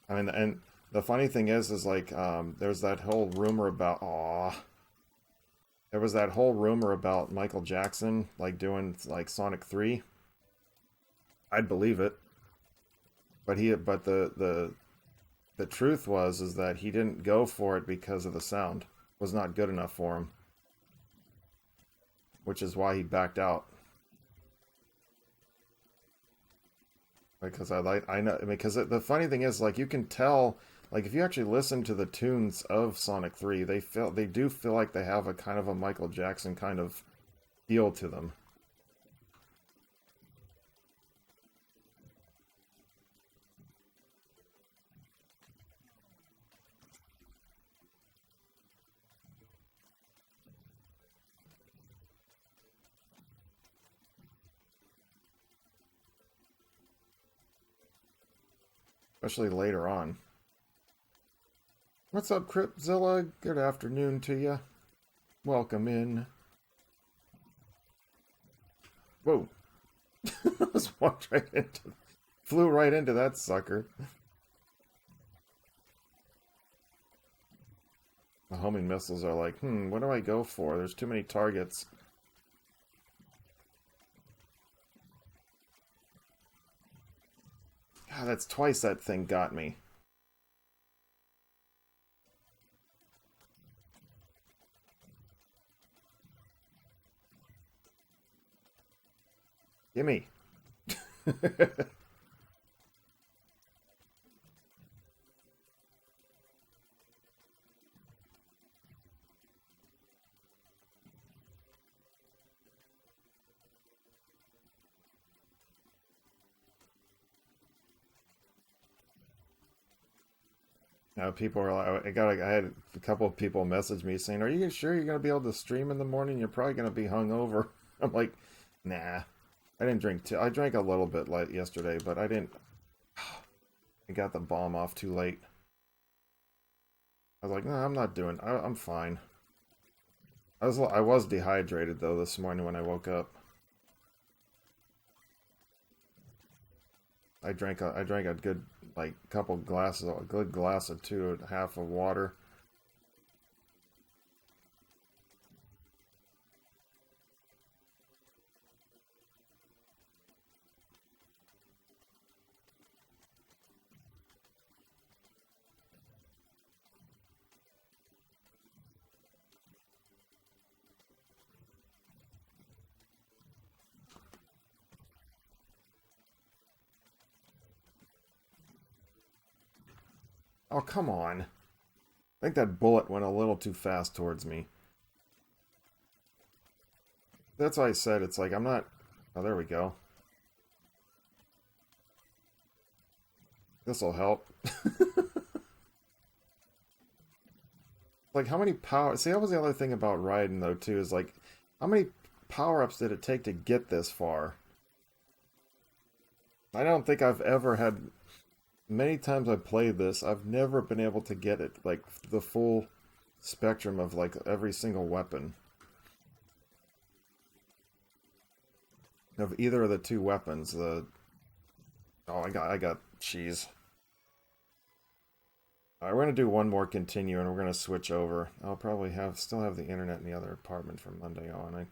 I mean, and the funny thing is like, there's that whole rumor about, there was that whole rumor about Michael Jackson, like, doing, like, Sonic 3. I'd believe it. But the truth is that he didn't go for it because of the sound. It was not good enough for him. Which is why he backed out. because I know, because the funny thing is, like, you can tell, like, if you actually listen to the tunes of Sonic 3, they do feel like they have a kind of a Michael Jackson kind of feel to them. Especially later on. What's up, Cryptzilla? Good afternoon to you. Welcome in. Whoa. I just walked right into... Flew right into that sucker. The homing missiles are like, what do I go for? There's too many targets. God, that's twice that thing got me. Gimme. Now people are like, I had a couple of people message me saying, "Are you sure you're gonna be able to stream in the morning? You're probably gonna be hungover." I'm like, nah. I didn't drink I drank a little bit light yesterday, but I didn't. I got the bomb off too late. I was like, no, I'm not doing. I'm fine. I was dehydrated though this morning when I woke up. I drank a good like couple glasses, a good glass of 2.5 of water. Oh, come on. I think that bullet went a little too fast towards me. That's why I said it's like I'm not... Oh, there we go. This'll help. Like, how many power... See, that was the other thing about Raiden, though, too, is like, how many power-ups did it take to get this far? I don't think I've ever had... Many times I've played this, I've never been able to get it, like, the full spectrum of, like, every single weapon. Of either of the two weapons, the... Oh, I got cheese. Alright, we're gonna do one more continue, and we're gonna switch over. I'll probably still have the internet in the other apartment from Monday on.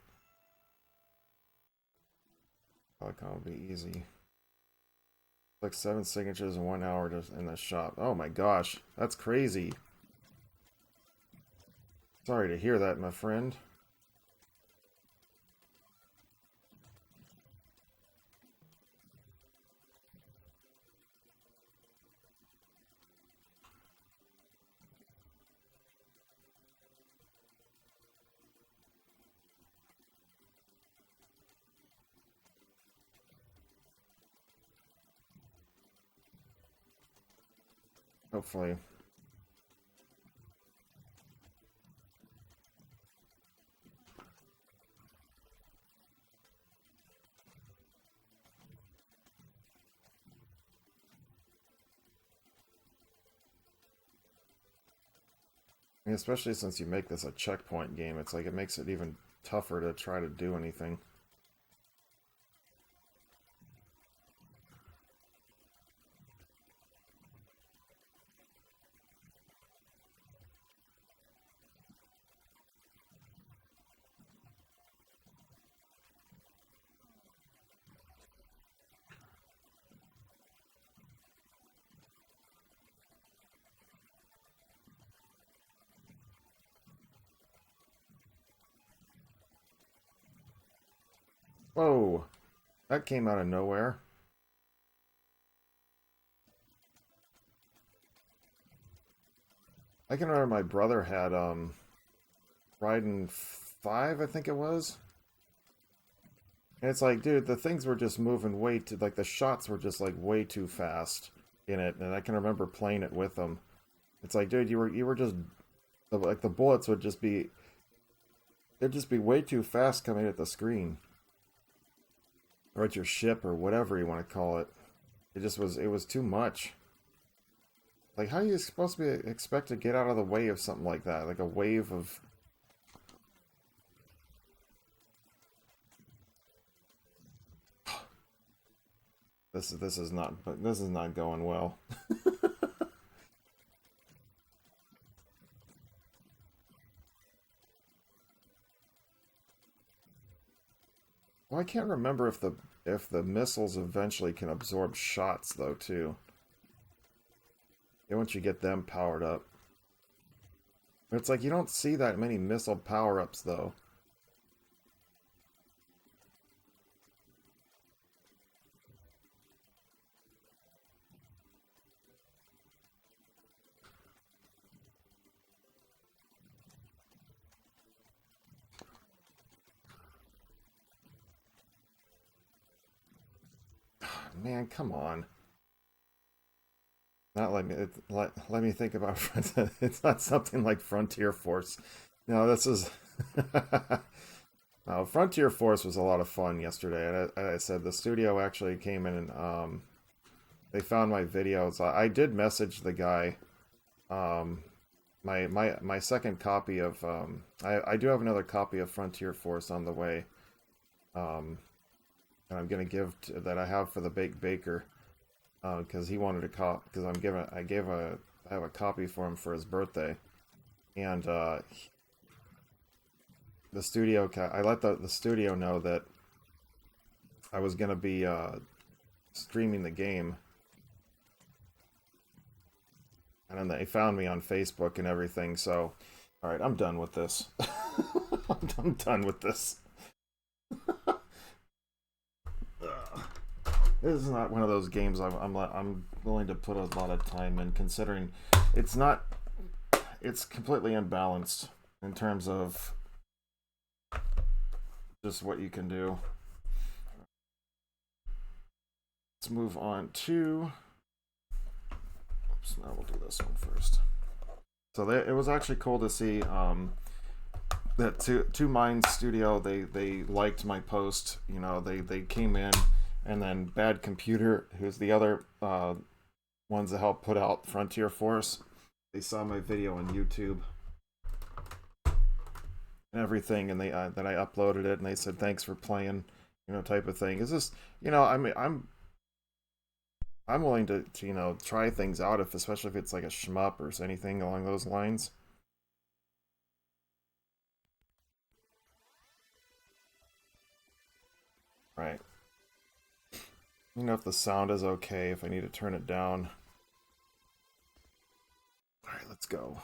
It'll be easy. Like 7 signatures in 1 hour just in the shop. Oh my gosh, that's crazy. Sorry to hear that, my friend. Hopefully. I mean, especially since you make this a checkpoint game, it's like it makes it even tougher to try to do anything. Whoa! That came out of nowhere. I can remember my brother had Raiden 5, I think it was. And it's like, dude, the things were just moving way too, like the shots were just like way too fast in it, and I can remember playing it with them. It's like, dude, you were just like the bullets would just be, they'd just be way too fast coming at the screen, or at your ship, or whatever you want to call it. It was too much. Like, how are you supposed to be expect to get out of the way of something like that? Like a wave of... This is not going well. Well, I can't remember if the missiles eventually can absorb shots though too. And once you get them powered up. But it's like you don't see that many missile power-ups though. Man, come on. Not let me let me think about it's not something like Frontier Force. No, this is no, Frontier Force was a lot of fun yesterday. And I said the studio actually came in and they found my videos. I did message the guy. My second copy of I do have another copy of Frontier Force on the way. And I'm gonna give that I have for the Baked Baker, because he wanted a cop. Because I have a copy for him for his birthday, and the studio. I let the studio know that I was gonna be streaming the game, and then they found me on Facebook and everything. So, all right, I'm done with this. I'm done with this. This is not one of those games I'm willing to put a lot of time in, considering it's completely imbalanced in terms of just what you can do. Let's move on to... Oops, now we'll do this one first. So it was actually cool to see that Two Minds Studio, they liked my post. You know, they came in. And then Bad Computer, who's the other ones that helped put out Frontier Force, they saw my video on YouTube and everything, and they then I uploaded it, and they said thanks for playing, you know, type of thing. Is this, you know, I mean, I'm willing to you know, try things out, especially if it's like a shmup or anything along those lines. Right. You know, if the sound is okay, if I need to turn it down. Alright, let's go.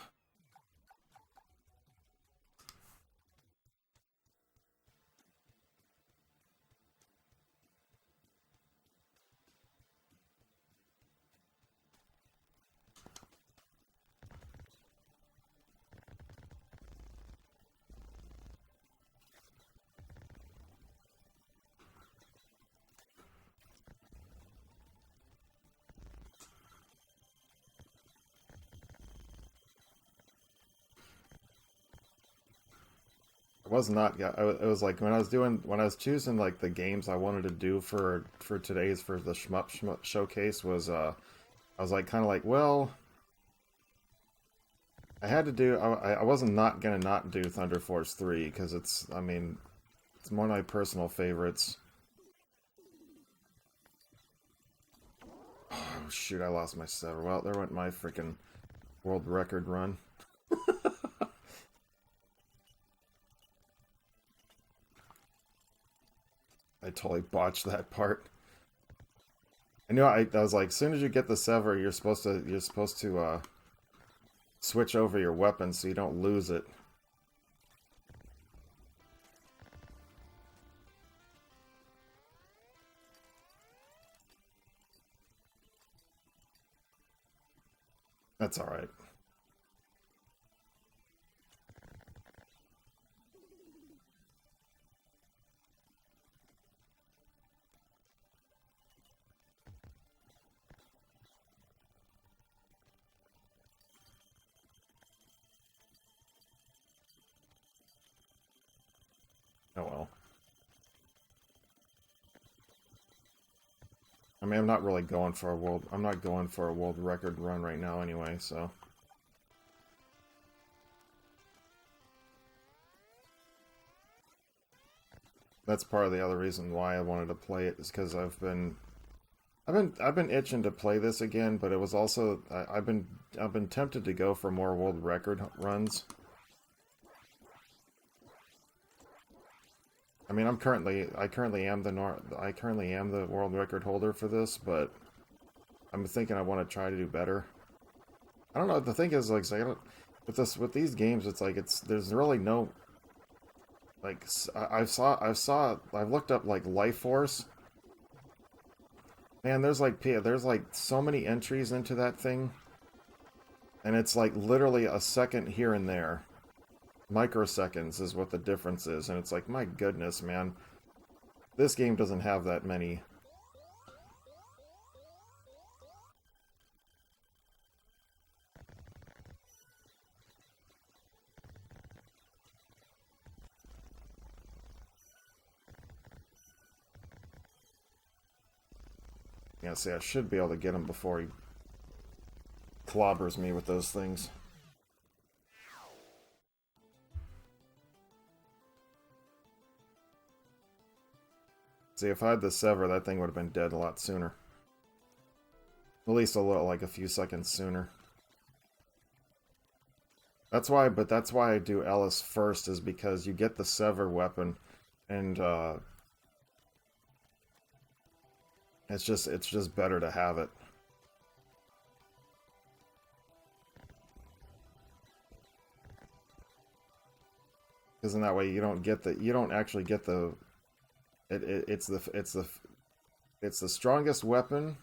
It was not, yeah. It was like when I was choosing like the games I wanted to do for the Shmup showcase was I was like kind of like, well, I had to do. I wasn't not gonna not do Thunder Force 3 because it's, I mean, it's one of my personal favorites. Oh shoot! I lost my server. Well, there went my freaking world record run. I totally botched that part. I knew I was like, as soon as you get the server, you're supposed to switch over your weapon so you don't lose it. That's all right. Oh well. I mean, I'm not really going for a world... I'm not going for a world record run right now anyway, so... That's part of the other reason why I wanted to play it, is because I've been itching to play this again, but it was also... I've been tempted to go for more world record runs. I mean, I currently am the world record holder for this, but I'm thinking I want to try to do better. I don't know. The thing is, like, with these games, it's like there's really no, like, I've looked up like Life Force. Man, there's like so many entries into that thing, and it's like literally a second here and there. Microseconds is what the difference is, and it's like, my goodness, man. This game doesn't have that many. Yeah, see, I should be able to get him before he clobbers me with those things. See, if I had the sever, that thing would have been dead a lot sooner. At least a little, like a few seconds sooner. That's why I do Ellis first, is because you get the sever weapon, and it's just better to have it. Because in that way you don't actually get the it's the strongest weapon.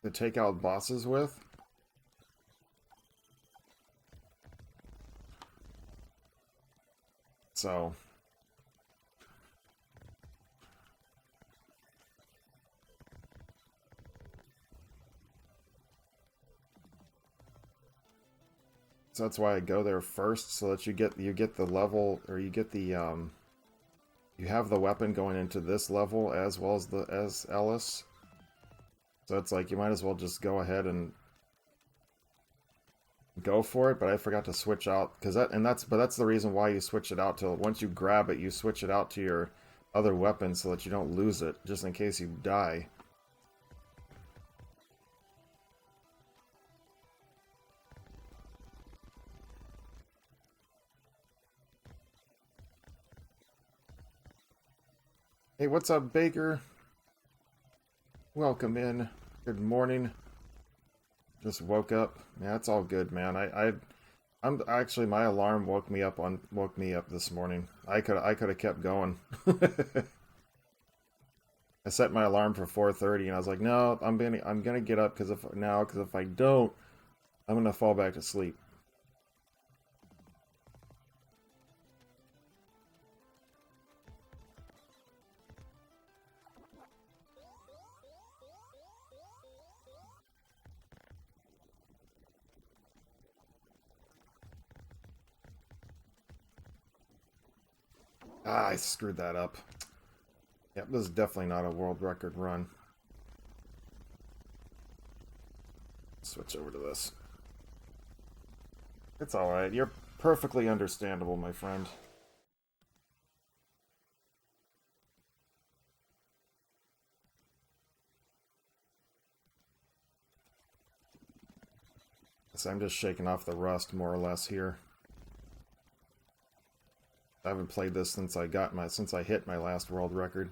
To take out bosses with. So that's why I go there first, so that you get the level, or you get the you have the weapon going into this level as well as Ellis. So it's like you might as well just go ahead and go for it, but I forgot to switch out, that's the reason why you switch it out till once you grab it, you switch it out to your other weapon so that you don't lose it, just in case you die. Hey, what's up, Baker? Welcome in. Good morning. Just woke up. Yeah, it's all good, man. I'm actually, my alarm woke me up this morning. I could have kept going. I set my alarm for 4:30, and I was like, no, I'm gonna get up because if I don't, I'm gonna fall back to sleep. Ah, I screwed that up. Yep, this is definitely not a world record run. Switch over to this. It's alright. You're perfectly understandable, my friend. So I'm just shaking off the rust, more or less, here. I haven't played this since I hit my last world record.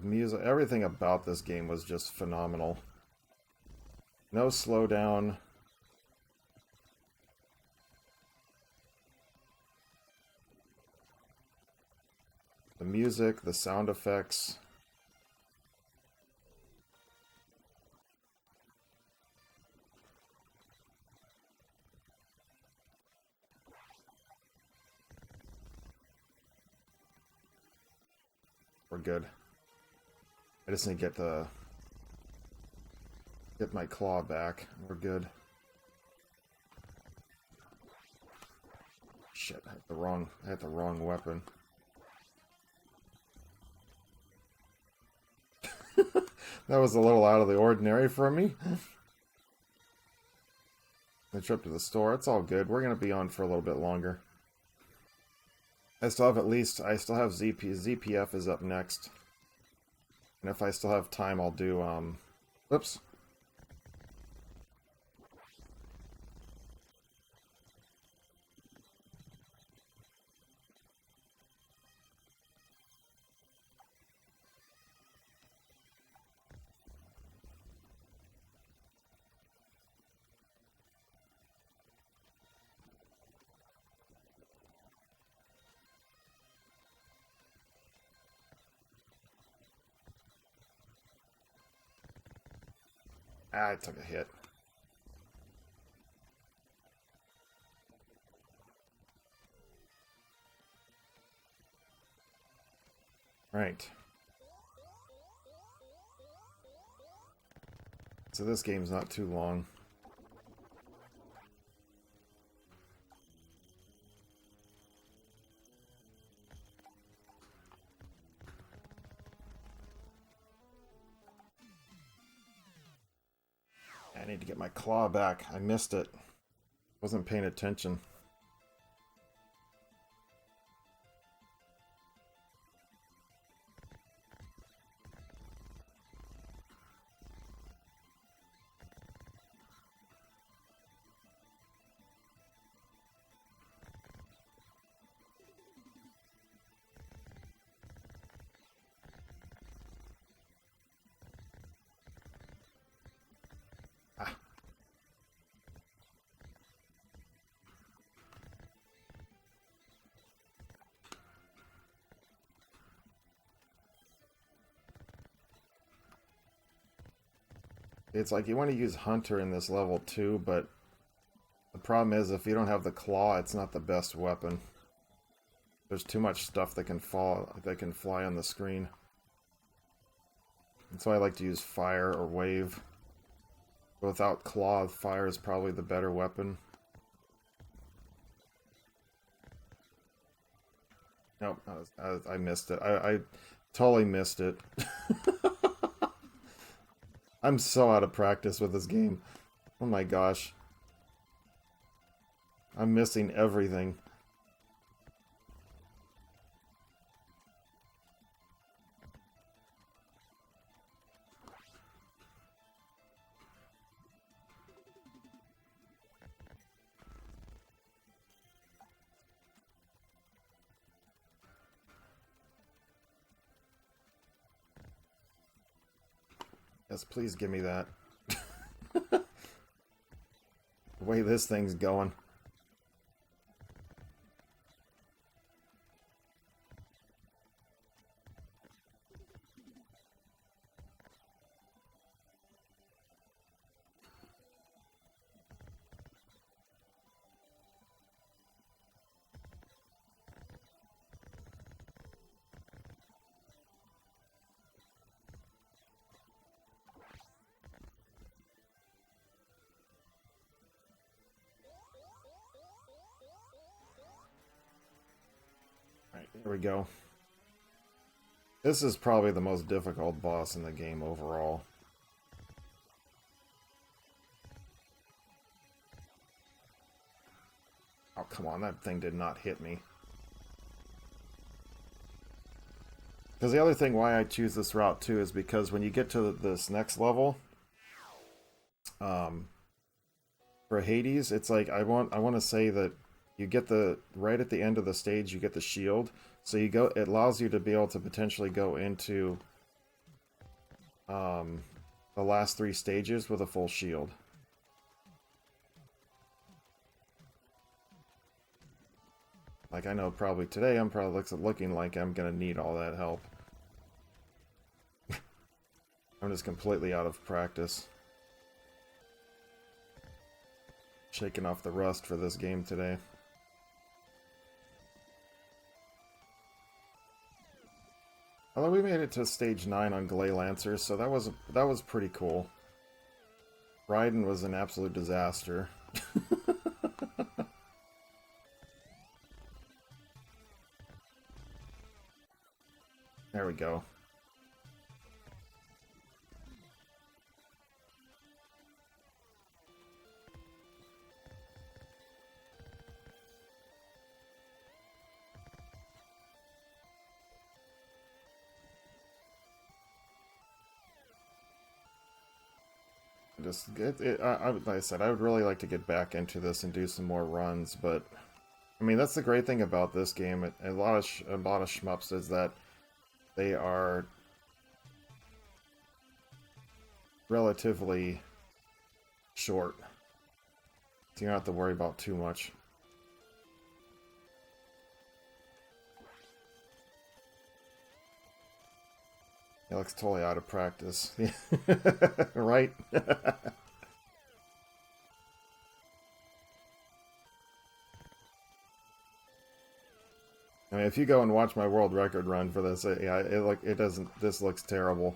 Music, everything about this game was just phenomenal. No slowdown. The music, the sound effects. We're good. I just need to get my claw back. We're good. Shit, I had the wrong weapon. That was a little out of the ordinary for me. The trip to the store, it's all good. We're gonna be on for a little bit longer. I still have ZPF is up next. And if I still have time, I'll do, whoops. I took a hit. Right. So this game's not too long. I need to get my claw back. I missed it. Wasn't paying attention. It's like you want to use Hunter in this level too, but the problem is if you don't have the claw, it's not the best weapon. There's too much stuff that can fly on the screen. That's why I like to use fire or wave. But without claw, fire is probably the better weapon. Nope, I missed it. I totally missed it. I'm so out of practice with this game. Oh my gosh. I'm missing everything. Yes, please give me that. The way this thing's going. Alright, here we go. This is probably the most difficult boss in the game overall. Oh, come on, that thing did not hit me. Because the other thing why I choose this route too is because when you get to this next level, for Hades, it's like I want to say that you get right at the end of the stage you get the shield, so it allows you to be able to potentially go into the last 3 stages with a full shield. Like, I know probably today I'm probably looking like I'm gonna need all that help. I'm just completely out of practice. Shaking off the rust for this game today. Although we made it to stage 9 on Glay Lancer, so that was pretty cool. Raiden was an absolute disaster. There we go. Like I said, I would really like to get back into this and do some more runs, but I mean that's the great thing about this game. A lot of shmups is that they are relatively short, so you don't have to worry about too much. He looks totally out of practice, right? I mean, if you go and watch my world record run for this, yeah, it doesn't. This looks terrible.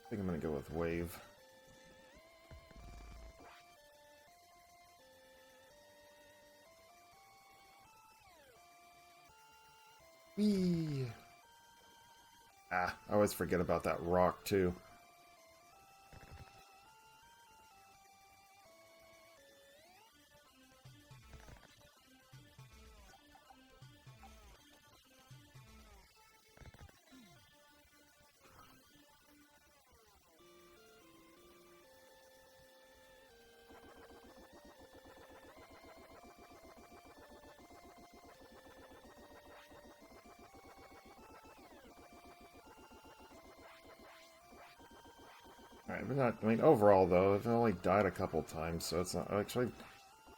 I think I'm gonna go with wave. Whee! Ah, I always forget about that rock too. Alright, we're not. I mean, overall though, I've only died a couple times, so it's not actually.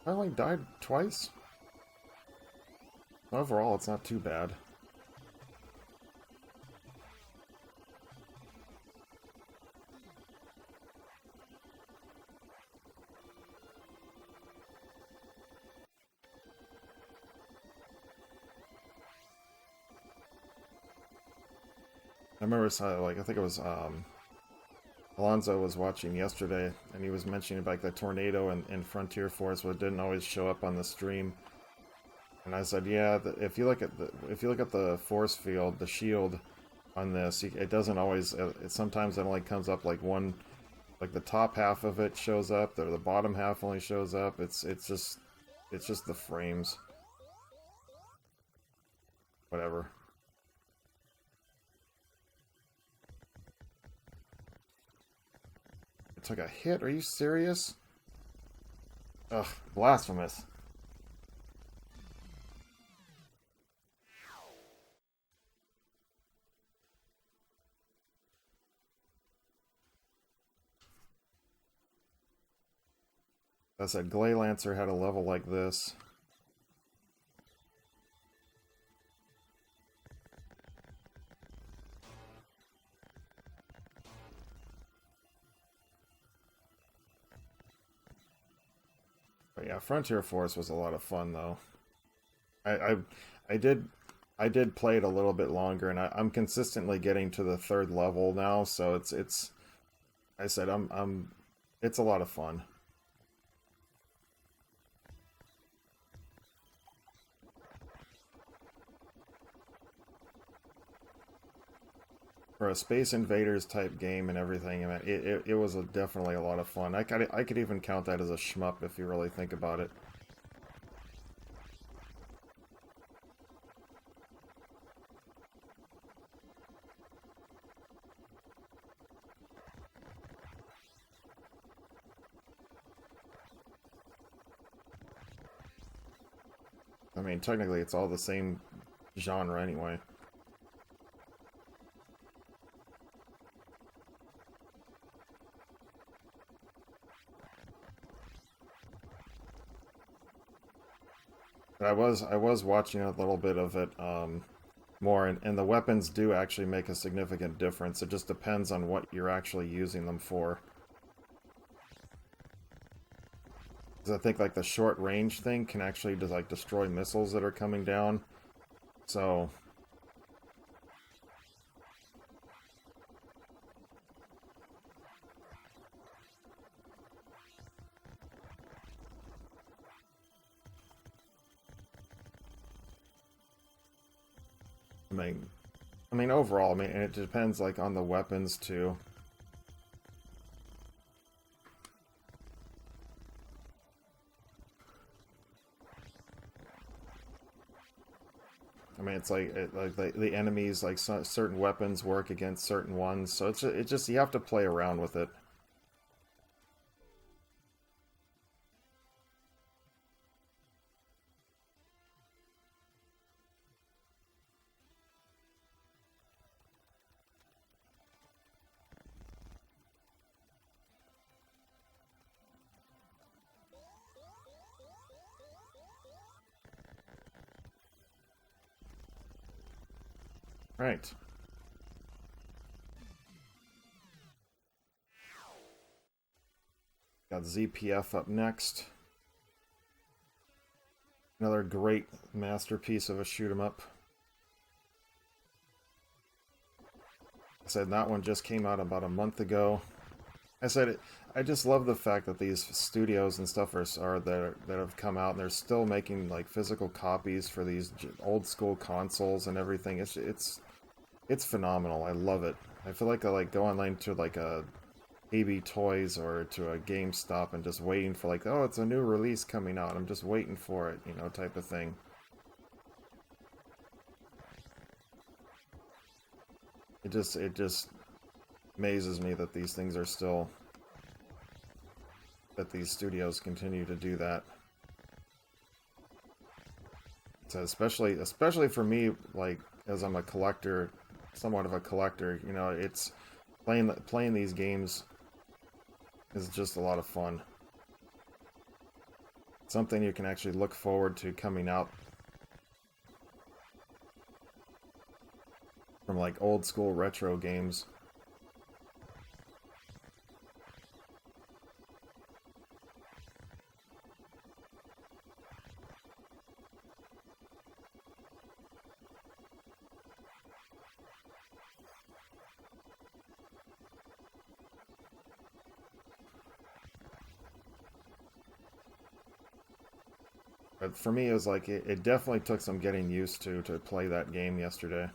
I only died twice. Overall, it's not too bad. I remember, like, I think it was Alonzo was watching yesterday, and he was mentioning about the tornado in Frontier Force, but it didn't always show up on the stream. And I said, yeah, if you look at the force field, the shield on this, it doesn't always. Sometimes it only comes up like one, like the top half of it shows up, or the bottom half only shows up. It's just the frames. Whatever. It took a hit. Are you serious? Ugh, blasphemous. I said Glay Lancer had a level like this. But yeah, Frontier Force was a lot of fun though. I I did play it a little bit longer, and I'm consistently getting to the 3rd level now, so it's I said it's a lot of fun. For a Space Invaders type game and everything, I mean, it was definitely a lot of fun. I could even count that as a shmup if you really think about it. I mean, technically it's all the same genre anyway. But I was watching a little bit of it more, and the weapons do actually make a significant difference. It just depends on what you're actually using them for. Because I think like the short range thing can actually just like destroy missiles that are coming down. So I mean overall, I mean, and it depends like on the weapons too. I mean, it's like the enemies, like certain weapons work against certain ones, so it just you have to play around with it. Right. Got ZPF up next. Another great masterpiece of a shoot 'em up. I said that one just came out about a month ago. I said it, I just love the fact that these studios and stuff that have come out and they're still making like physical copies for these old school consoles and everything. It's phenomenal. I love it. I feel like I like go online to like a AB Toys or to a GameStop and just waiting for like, oh, it's a new release coming out. I'm just waiting for it, you know, type of thing. It just amazes me that these things are still, that these studios continue to do that. So especially for me, like as I'm a collector, somewhat of a collector, you know, it's playing these games is just a lot of fun. Something you can actually look forward to coming out from like old school retro games. But for me, it was like, it definitely took some getting used to play that game yesterday.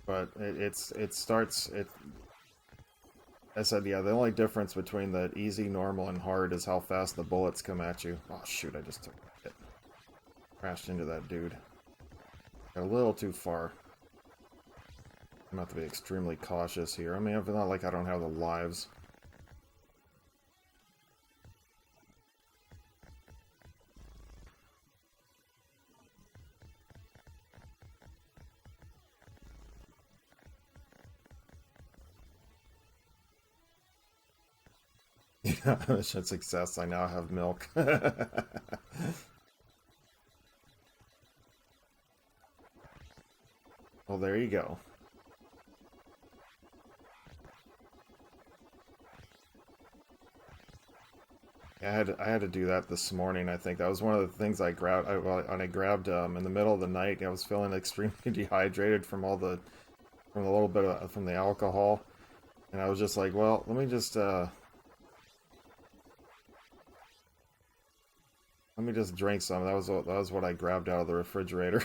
But I said, yeah, the only difference between the easy, normal, and hard is how fast the bullets come at you. Oh shoot, I just took a hit. Crashed into that dude. Got a little too far. I'm going to have to be extremely cautious here. I mean, it's not like I don't have the lives. Yeah, mission success. I now have milk. Well, there you go. I had to do that this morning. I think that was one of the things I grabbed. When I grabbed in the middle of the night, I was feeling extremely dehydrated from from a little bit from the alcohol, and I was just like, well, let me just drink some. That was what I grabbed out of the refrigerator.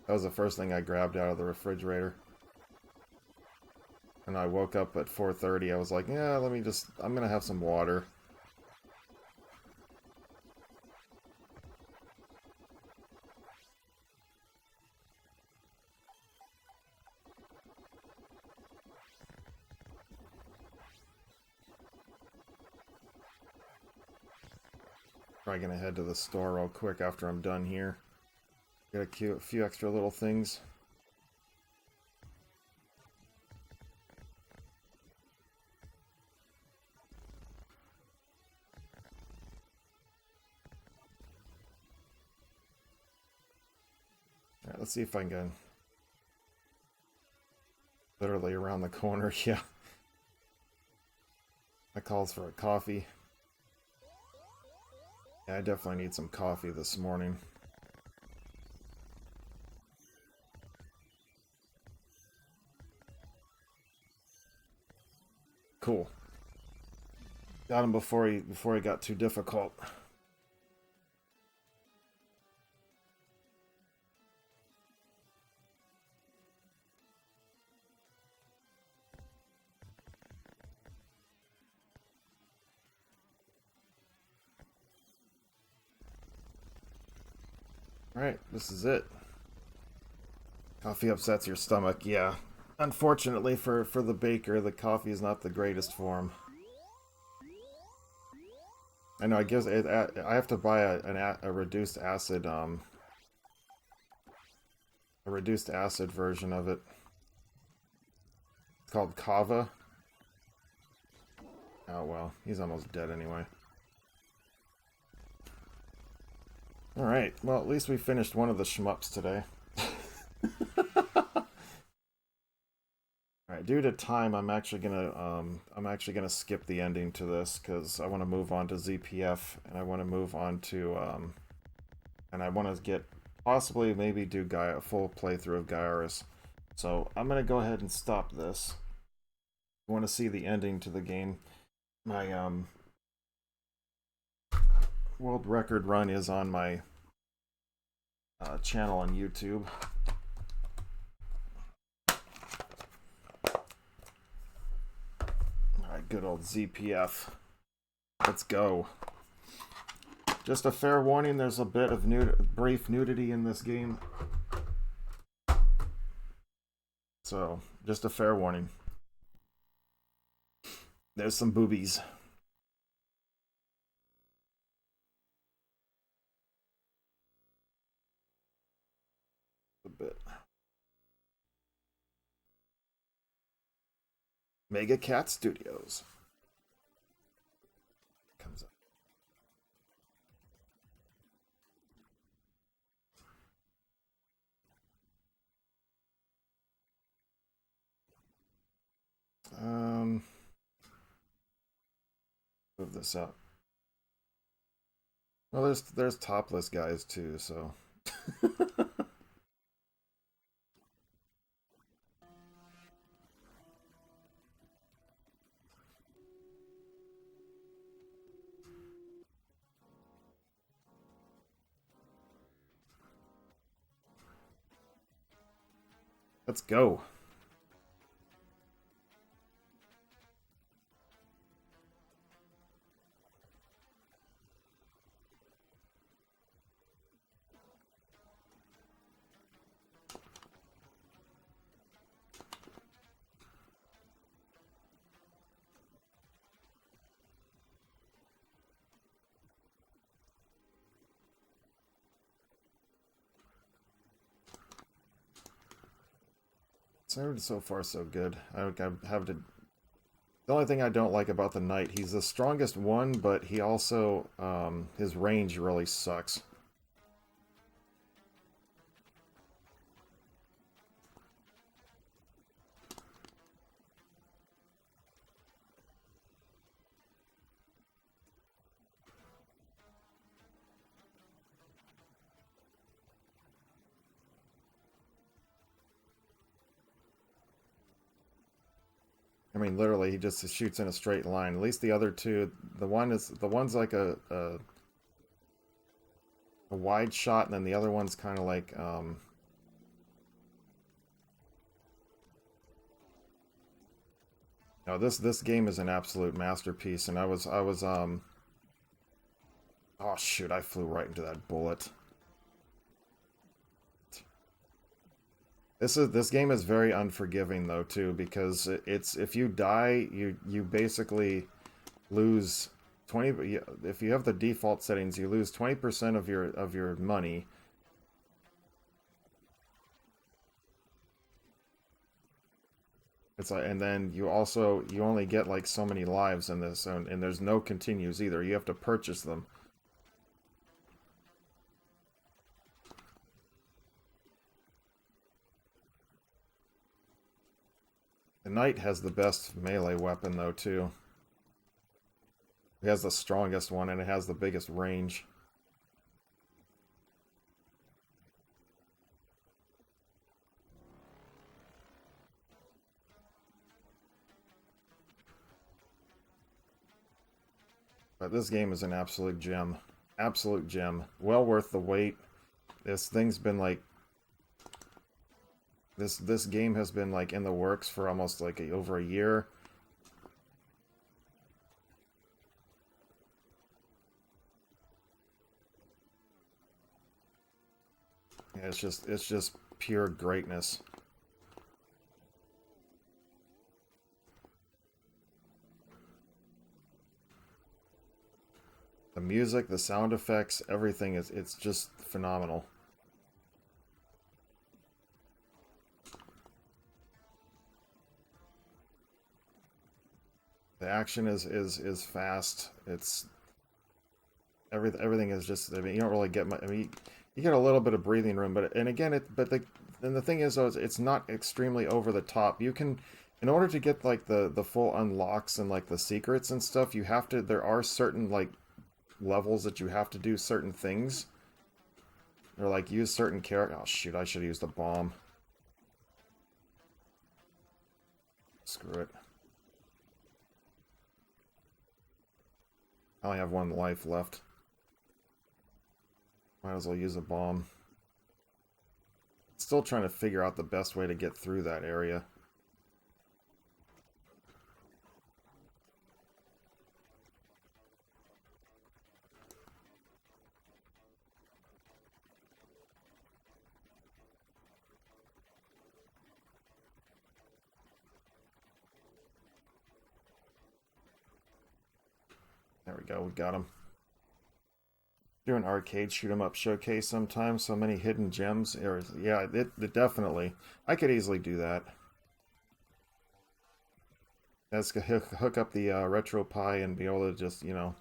That was the first thing I grabbed out of the refrigerator. And I woke up at 4:30. I was like, yeah, I'm gonna have some water. Probably gonna head to the store real quick after I'm done here. Get a few extra little things. let's see if I can... Literally around the corner, yeah. That calls for a coffee. Yeah, I definitely need some coffee this morning. Cool. Got him before he got too difficult. Alright, this is it. Coffee upsets your stomach, yeah. Unfortunately for the baker, the coffee is not the greatest form. I know, I guess I have to buy a reduced acid, a reduced acid version of it. It's called Kava. Oh well, he's almost dead anyway. Alright, well at least we finished one of the shmups today. Alright, due to time I'm actually gonna skip the ending to this because I want to move on to ZPF and I want to move on to and I want to get possibly maybe do a full playthrough of Gaiaris. So I'm gonna go ahead and stop this. I want to see the ending to the game. My world record run is on my channel on YouTube. Alright, good old ZPF. Let's go. Just a fair warning, there's a bit of brief nudity in this game. So, just a fair warning. There's some boobies. A bit. Mega Cat Studios. Comes up. Move this up. Well, there's topless guys too, so. Let's go. So far, so good. I have to. The only thing I don't like about the knight, he's the strongest one, but he also his range really sucks. I mean, literally, he just shoots in a straight line. At least the other two, the one's like a wide shot, and then the other one's kind of like No, this game is an absolute masterpiece, and I was oh shoot, I flew right into that bullet. This game is very unforgiving though too, because it's if you die, you basically lose 20. If you have the default settings, you lose 20% of your money. It's like, and then you only get like so many lives in this, and there's no continues either. You have to purchase them. Knight has the best melee weapon, though, too. It has the strongest one, and it has the biggest range. But this game is an absolute gem. Absolute gem. Well worth the wait. This thing's been like... This game has been like in the works for almost like over a year. Yeah, it's just pure greatness. The music, the sound effects, everything it's just phenomenal. The action is fast. It's everything is just, I mean, you don't really get much. I mean, you get a little bit of breathing room, but and again, the thing is though, it's not extremely over the top. You can, in order to get like the full unlocks and like the secrets and stuff, you have to, there are certain like levels that you have to do certain things. Or like use certain character. Oh shoot, I should have used the bomb. Screw it. I only have one life left. Might as well use a bomb. Still trying to figure out the best way to get through that area. There we go, we got him. Do an arcade shoot 'em up showcase sometime. So many hidden gems. Yeah, it definitely. I could easily do that. Let's hook up the RetroPie and be able to just, you know.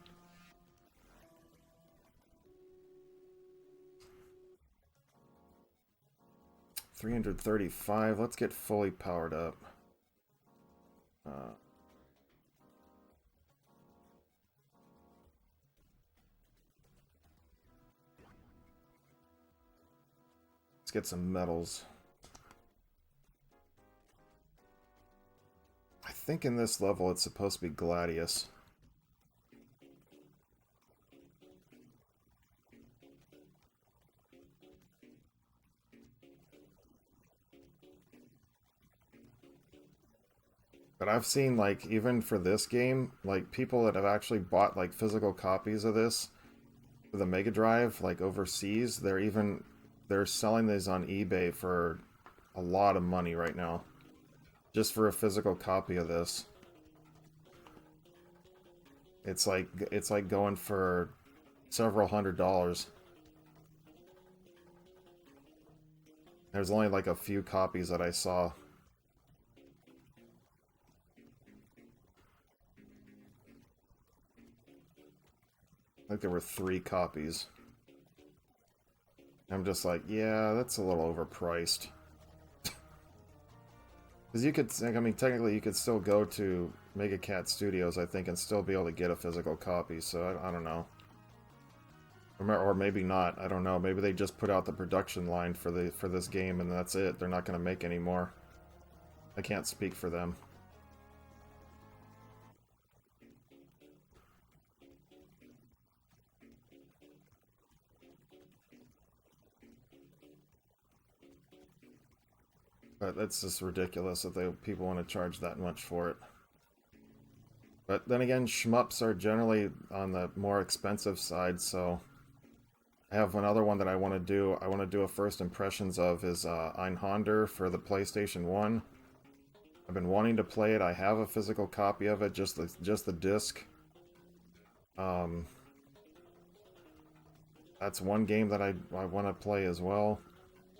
$335. Let's get fully powered up. Let's get some medals. I think in this level it's supposed to be Gladius. But I've seen, like, even for this game, like, people that have actually bought, like, physical copies of this for the Mega Drive, like, overseas, they're selling these on eBay for a lot of money right now. Just for a physical copy of this. It's like going for several $100s. There's only like a few copies that I saw. I think there were 3 copies. I'm just like, yeah, that's a little overpriced. Because you could, I mean, technically you could still go to Mega Cat Studios, I think, and still be able to get a physical copy, so I don't know. Or maybe not, I don't know. Maybe they just put out the production line for this game and that's it. They're not going to make any more. I can't speak for them. But that's just ridiculous that people want to charge that much for it. But then again, shmups are generally on the more expensive side, so I have another one that I want to do. I want to do a first impressions of is Einhander for the PlayStation 1. I've been wanting to play it. I have a physical copy of it, just the disc. That's one game that I want to play as well.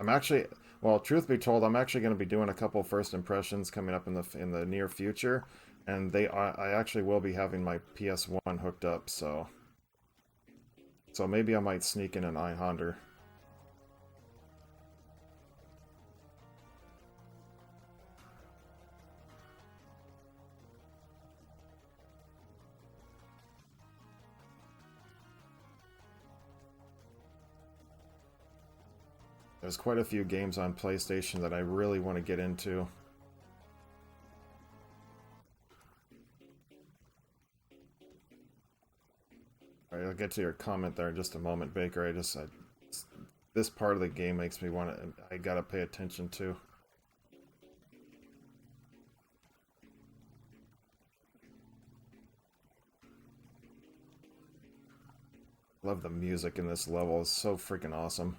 I'm actually, well, truth be told, I'm actually going to be doing a couple first impressions coming up in the near future, and I actually will be having my PS1 hooked up, so maybe I might sneak in an Einhander. There's quite a few games on PlayStation that I really want to get into. Alright, I'll get to your comment there in just a moment, Baker. This part of the game makes me want to... I gotta pay attention to. Love the music in this level. It's so freaking awesome.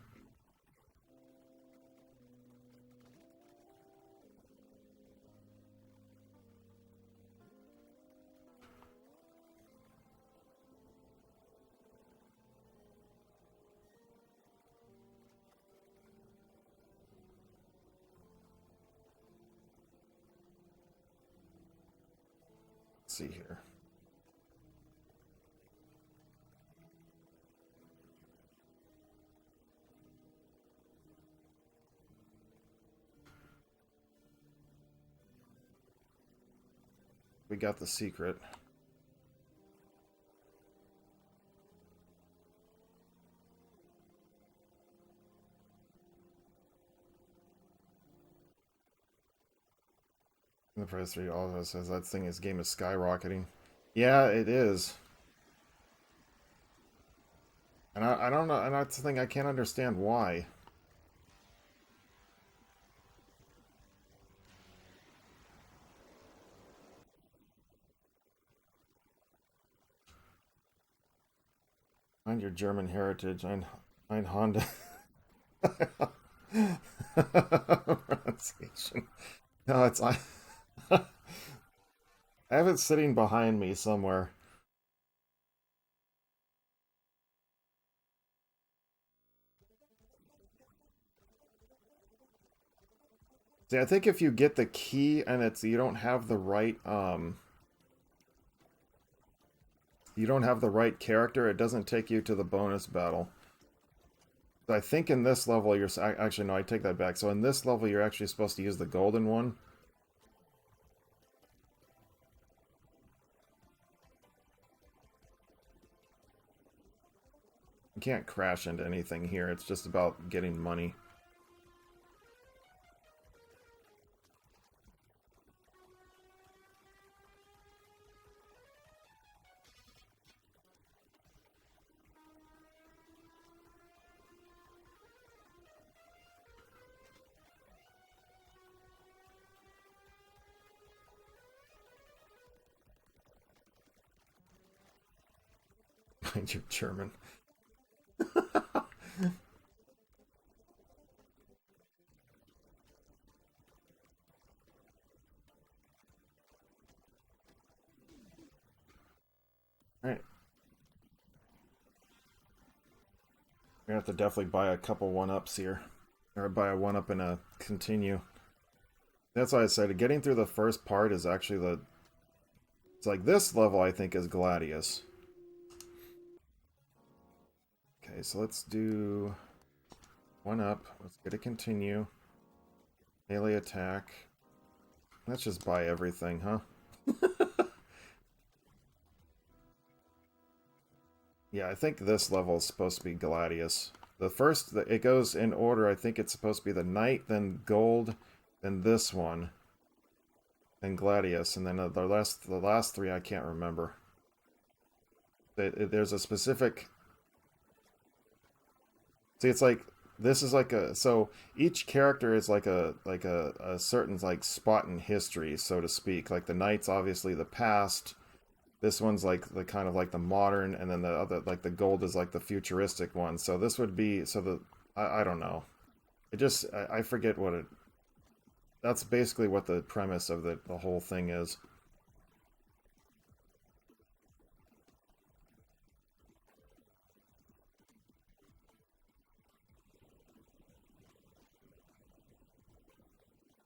Let's see here. We got the secret. The price 3 also says that this game is skyrocketing. Yeah, it is. And I don't know, and that's the thing, I can't understand why. Find your German heritage. Ein Honda. Pronunciation. No, it's I have it sitting behind me somewhere. See, I think if you get the key and you don't have the right you don't have the right character, it doesn't take you to the bonus battle. I think in this level you're actually no, I take that back. So in this level you're actually supposed to use the golden one. You can't crash into anything here. It's just about getting money. Mind your German. Alright. We're gonna have to definitely buy a couple 1-ups here. Or buy a 1-up and a continue. That's why I said getting through the first part is actually the... It's like this level I think is Gladius. Okay, so let's do 1-up. Let's get a continue. Melee attack. Let's just buy everything, huh? Yeah, I think this level is supposed to be Gladius. The first, it goes in order. I think it's supposed to be the Knight, then Gold, then this one, then Gladius, and then the last three I can't remember. There's a specific... See, it's like this is like a so each character is like a certain like spot in history, so to speak. Like the Knight's obviously the past. This one's like the kind of like the modern, and then the other like the Gold is like the futuristic one. So this would be I don't know. It just I forget what it. That's basically what the premise of the whole thing is.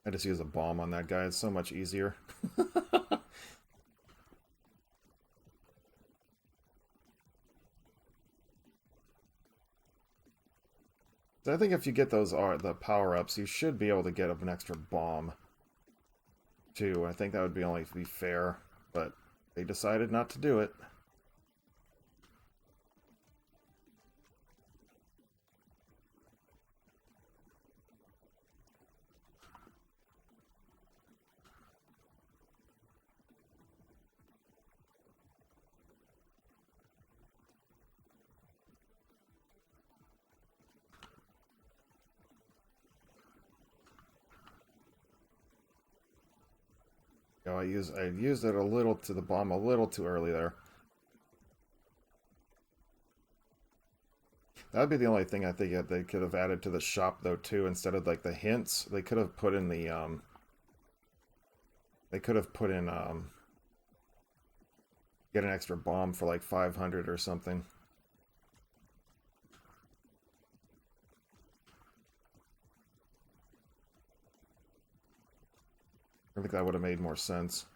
I just use a bomb on that guy. It's so much easier. So I think if you get those the power-ups, you should be able to get an extra bomb, too. I think that would only be fair, but they decided not to do it. Oh, I used it a little to the bomb, a little too early there. That'd be the only thing I think that they could have added to the shop though too. Instead of like the hints, they could have put in the they could have put in get an extra bomb for like 500 or something. I think that would have made more sense.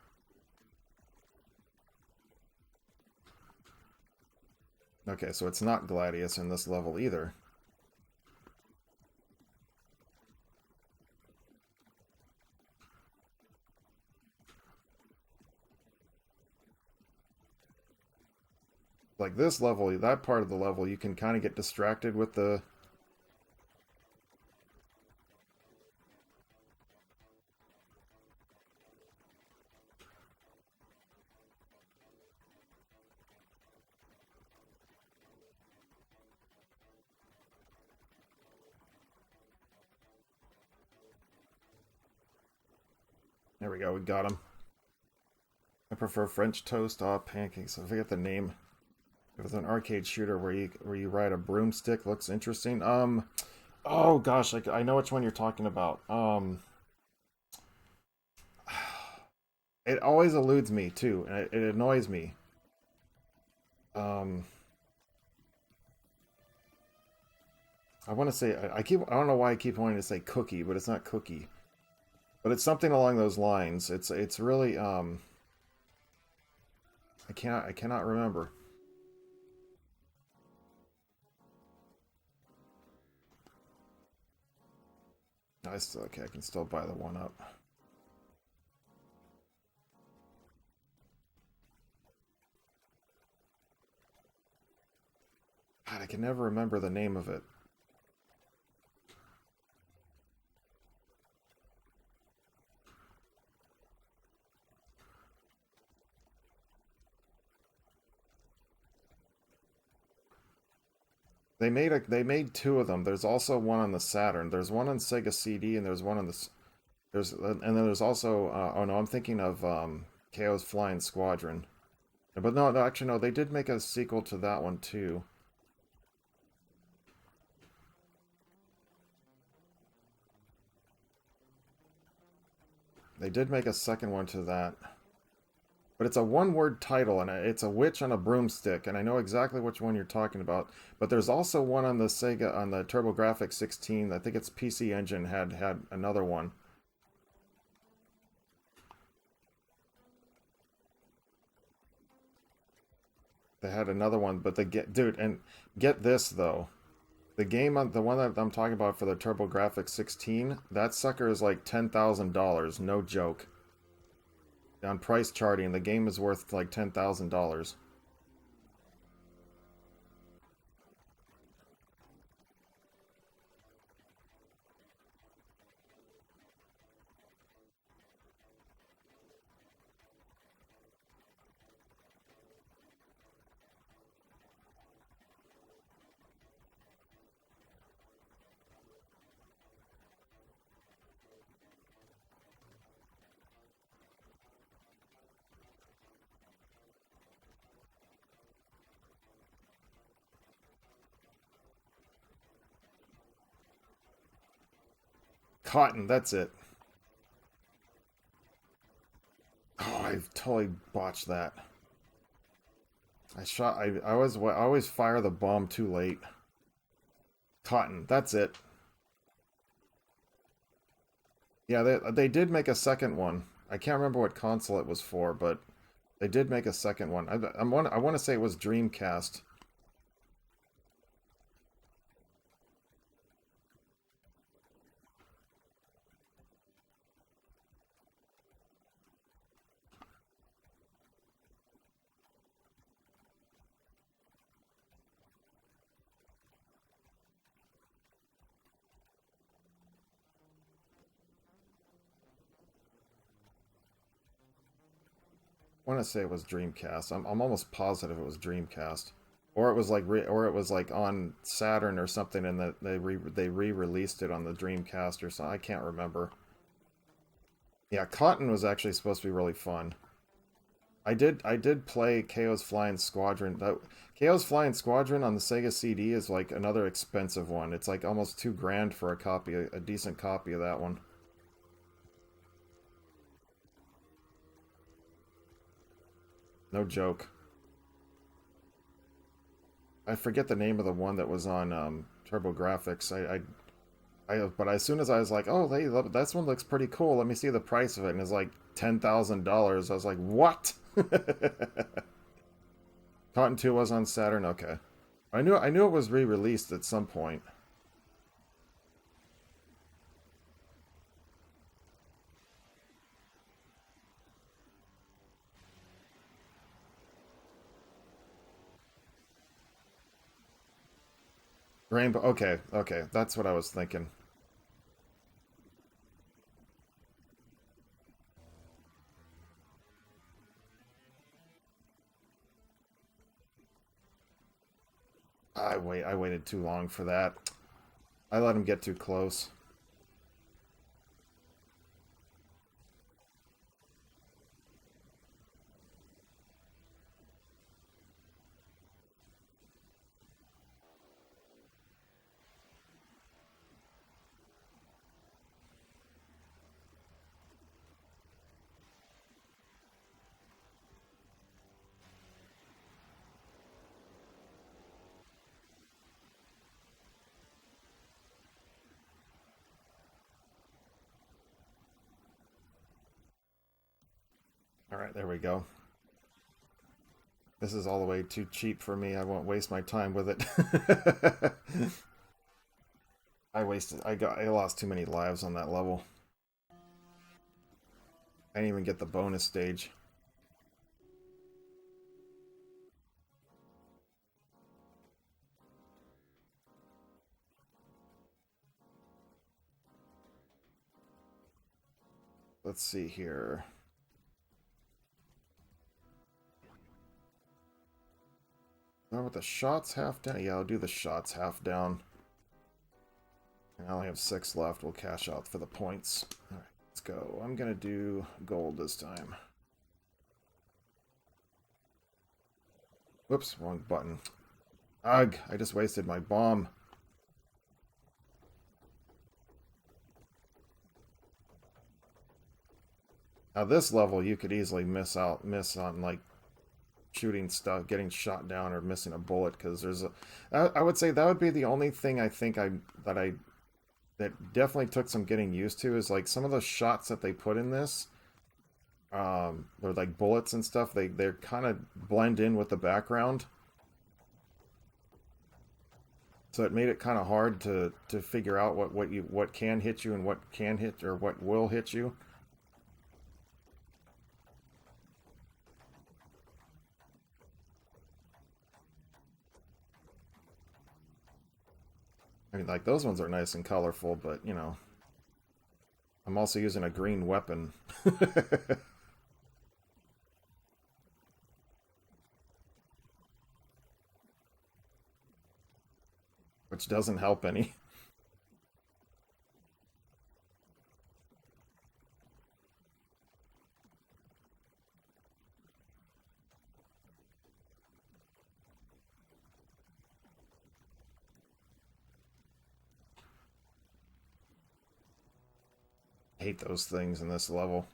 Okay, so it's not Gladius in this level either. Like this level, that part of the level, you can kind of get distracted with the... There we go, we got him. I prefer French toast, pancakes. I forget the name. It was an arcade shooter where you ride a broomstick. Looks interesting. Oh gosh, I know which one you're talking about. It always eludes me too, and it annoys me. I want to say I don't know why I keep wanting to say cookie, but it's not cookie. But it's something along those lines. It's really I cannot remember. Okay, I can still buy the one up. God, I can never remember the name of it. They made two of them. There's also one on the Saturn. There's one on Sega CD, and there's one on the and then there's also oh no, I'm thinking of KO's Flying Squadron. But no, actually no, they did make a sequel to that one too. They did make a second one to that. But it's a one-word title, and it's a witch on a broomstick, and I know exactly which one you're talking about. But there's also one on the Sega, on the TurboGrafx 16. I think it's PC Engine had another one. They had another one, but dude, and get this though. The game, the one that I'm talking about for the TurboGrafx 16, that sucker is like $10,000, no joke. On price charting, the game is worth like $10,000. Cotton, that's it. Oh, I've totally botched that. I always fire the bomb too late. Cotton, that's it. Yeah, they did make a second one. I can't remember what console it was for, but they did make a second one. I want to say it was Dreamcast. I want to say it was Dreamcast. I'm almost positive it was Dreamcast, or it was like on Saturn or something, and that they re-released it on the Dreamcast or something. I can't remember. Yeah, Cotton was actually supposed to be really fun. I did play KO's Flying Squadron. KO's Flying Squadron on the Sega CD is like another expensive one. It's like almost $2,000 for a copy, a decent copy of that one. No joke. I forget the name of the one that was on TurboGrafx. But as soon as I was like, oh, hey, this one looks pretty cool. Let me see the price of it, and it's like $10,000. I was like, what? Cotton 2 was on Saturn. Okay, I knew it was re-released at some point. Rainbow. Okay, okay, that's what I was thinking. I waited too long for that. I let him get too close. All right, there we go. This is all the way too cheap for me. I won't waste my time with it. I lost too many lives on that level. I didn't even get the bonus stage. Let's see here. Oh, with the shots half down? Yeah, I'll do the shots half down. And I only have 6 left. We'll cash out for the points. Alright, let's go. I'm gonna do gold this time. Whoops, wrong button. Ugh, I just wasted my bomb. Now this level you could easily miss on like shooting stuff, getting shot down, or missing a bullet, because there's a. I would say that would be the only thing I think that definitely took some getting used to, is like some of the shots that they put in this. They're like bullets and stuff. They're kind of blend in with the background, so it made it kind of hard to figure out what can hit you and what can hit, or what will hit you. I mean, like, those ones are nice and colorful, but, you know, I'm also using a green weapon. Which doesn't help any. Hate those things in this level.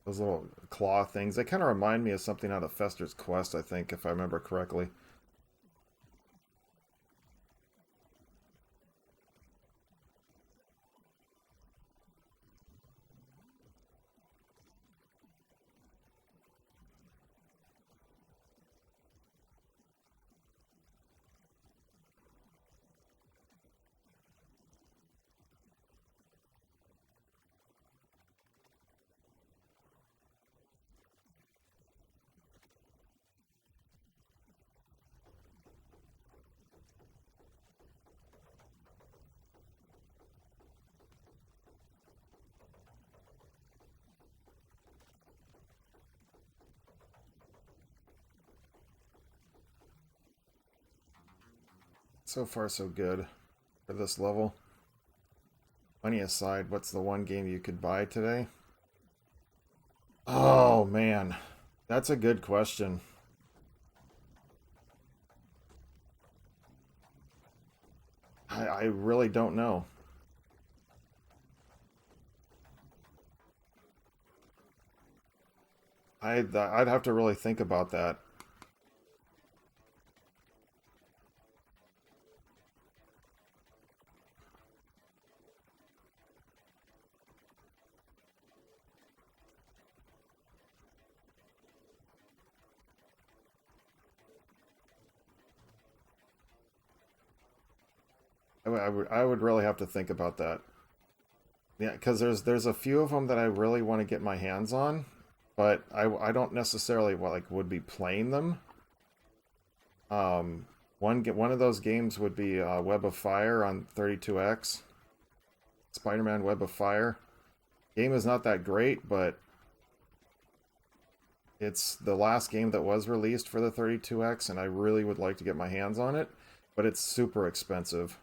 Those little claw things. They kind of remind me of something out of Fester's Quest, I think, if I remember correctly. So far, so good for this level. Money aside, what's the one game you could buy today? Oh man, that's a good question. I really don't know. I'd have to really think about that. I would really have to think about that. Yeah, because there's a few of them that I really want to get my hands on, but I don't necessarily like would be playing them. One of those games would be Web of Fire on 32X. Spider-Man Web of Fire. Game is not that great, but it's the last game that was released for the 32X, and I really would like to get my hands on it, but it's super expensive.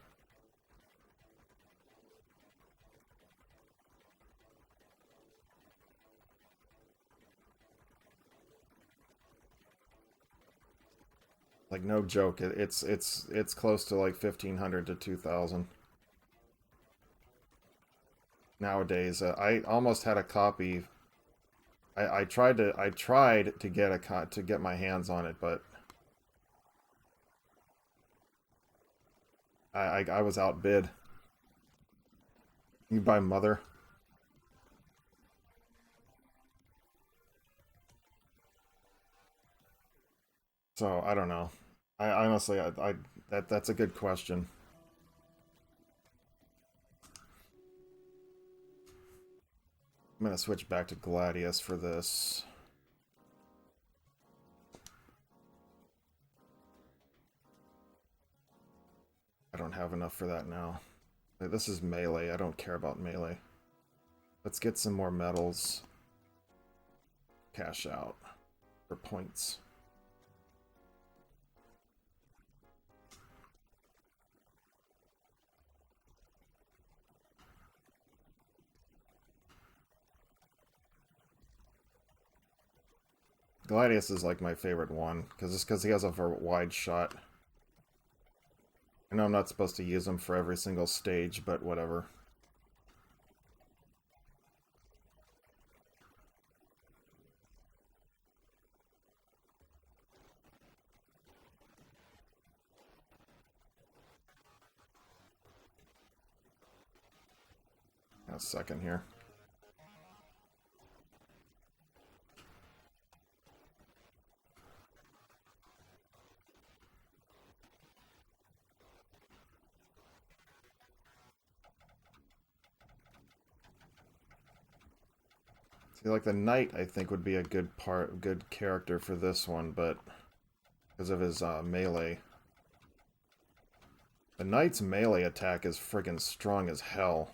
Like no joke, it's close to like 1,500 to 2,000 nowadays. I almost had a copy. I tried to get to get my hands on it, but I was outbid. You buy Mother. So I don't know. I honestly, that's a good question. I'm gonna switch back to Gladius for this. I don't have enough for that now. This is melee. I don't care about melee. Let's get some more medals. Cash out for points. Gladius is like my favorite one because he has a wide shot. I know I'm not supposed to use him for every single stage, but whatever. A second here. See, like the knight, I think would be a good character for this one, but because of his melee. The knight's melee attack is friggin' strong as hell.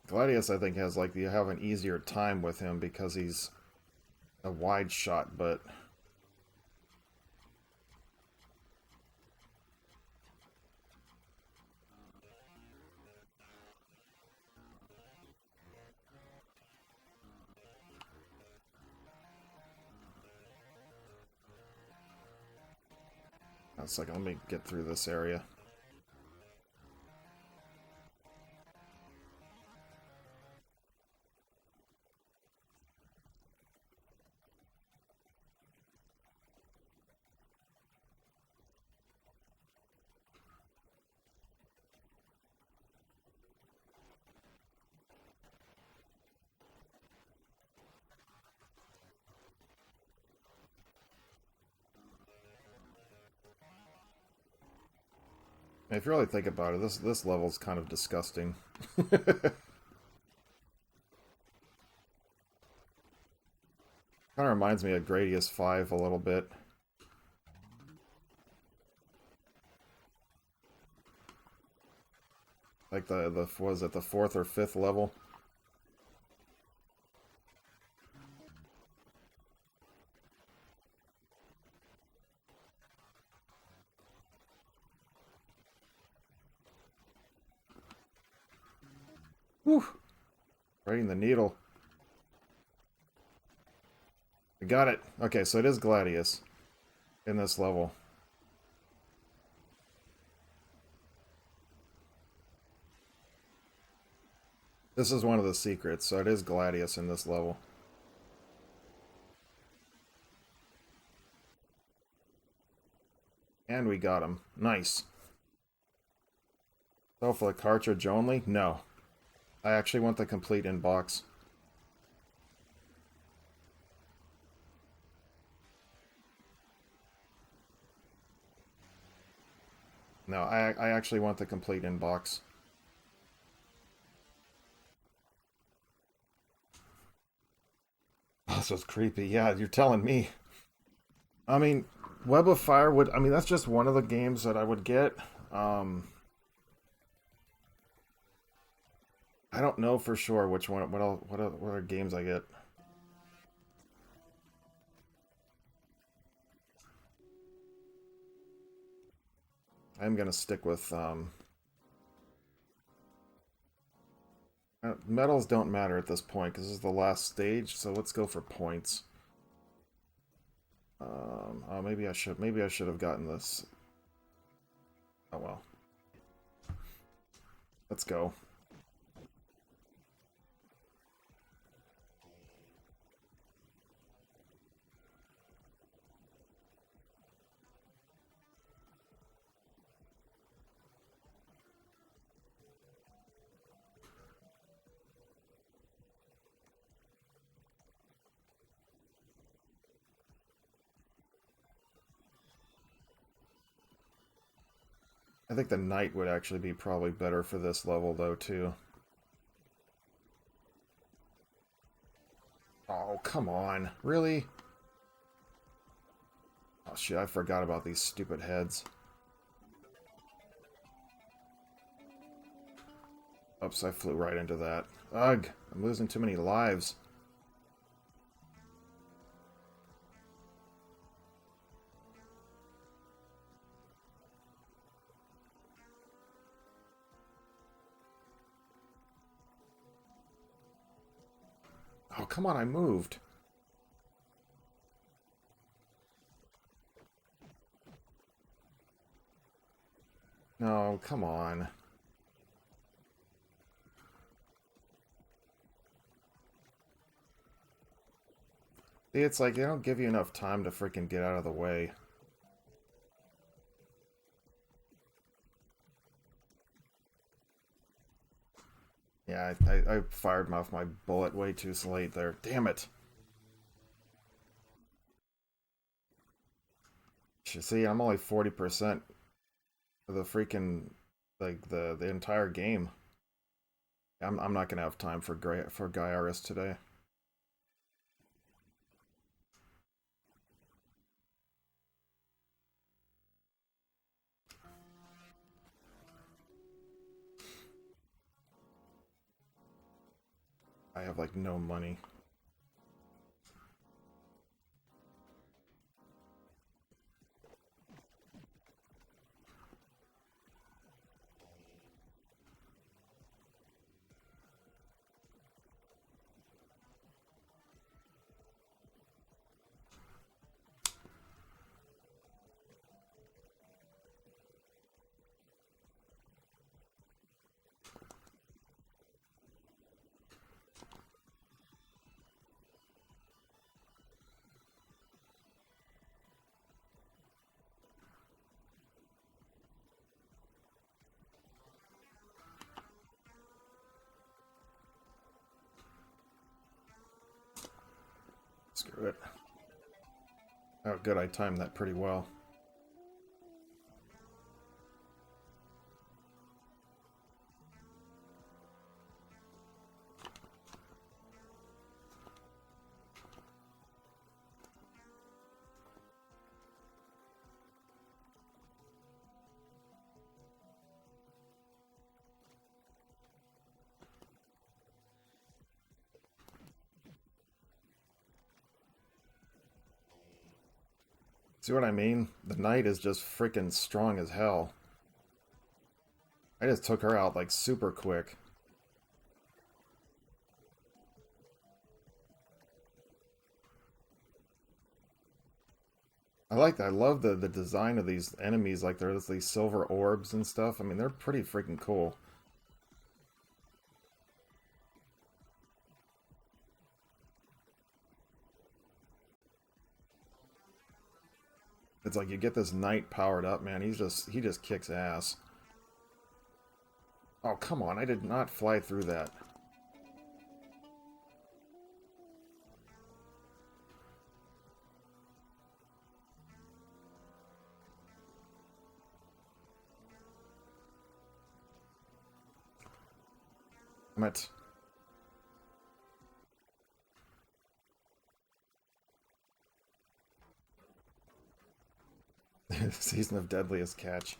Gladius, I think, has like you have an easier time with him because he's a wide shot, but a second, let me get through this area. If you really think about it, this level's kind of disgusting. Kind of reminds me of Gradius 5 a little bit. Like the was it the fourth or fifth level? Whew. Threading the needle. We got it. Okay, so it is Gladius in this level. This is one of the secrets, so it is Gladius in this level. And we got him. Nice. So for the cartridge only? No. I actually want the complete in-box. No, I actually want the complete in-box. Oh, this was creepy. Yeah, you're telling me. I mean, Web of Fire would... I mean, that's just one of the games that I would get. I don't know for sure which one... What other games I get. I'm gonna stick with... medals don't matter at this point, because this is the last stage, so let's go for points. Oh, maybe I should have gotten this. Oh well. Let's go. I think the knight would actually be probably better for this level, though, too. Oh, come on. Really? Oh, shit, I forgot about these stupid heads. Oops, I flew right into that. Ugh, I'm losing too many lives. Oh, come on, I moved. No, come on. See, it's like they don't give you enough time to freaking get out of the way. Yeah, I fired off my bullet way too late there. Damn it. See, I'm only 40% of the freaking, like, the entire game. I'm not gonna have time for Gaiaris today. I have, like, no money. Screw it. Oh, good, I timed that pretty well. See what I mean? The knight is just freaking strong as hell. I just took her out, like, super quick. I love the design of these enemies, like there's these silver orbs and stuff. I mean, they're pretty freaking cool. It's like you get this knight powered up, man. He just kicks ass. Oh, come on. I did not fly through that. Damn it. Season of Deadliest Catch.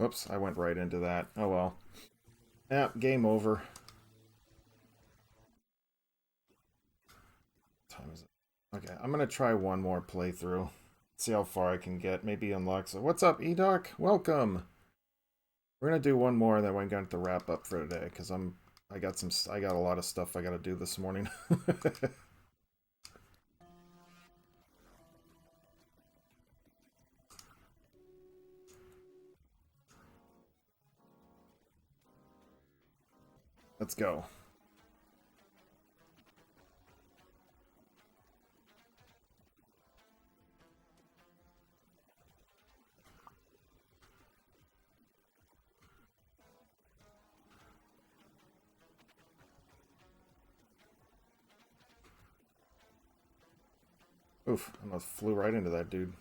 Oops, I went right into that. Oh well. Yeah, game over. What time is it? Okay, I'm gonna try one more playthrough. See how far I can get. Maybe unlock. So, what's up, Edoc? Welcome. We're gonna do one more, and then we're going to wrap up for today because I got a lot of stuff I got to do this morning. Let's go. Oof, I almost flew right into that dude.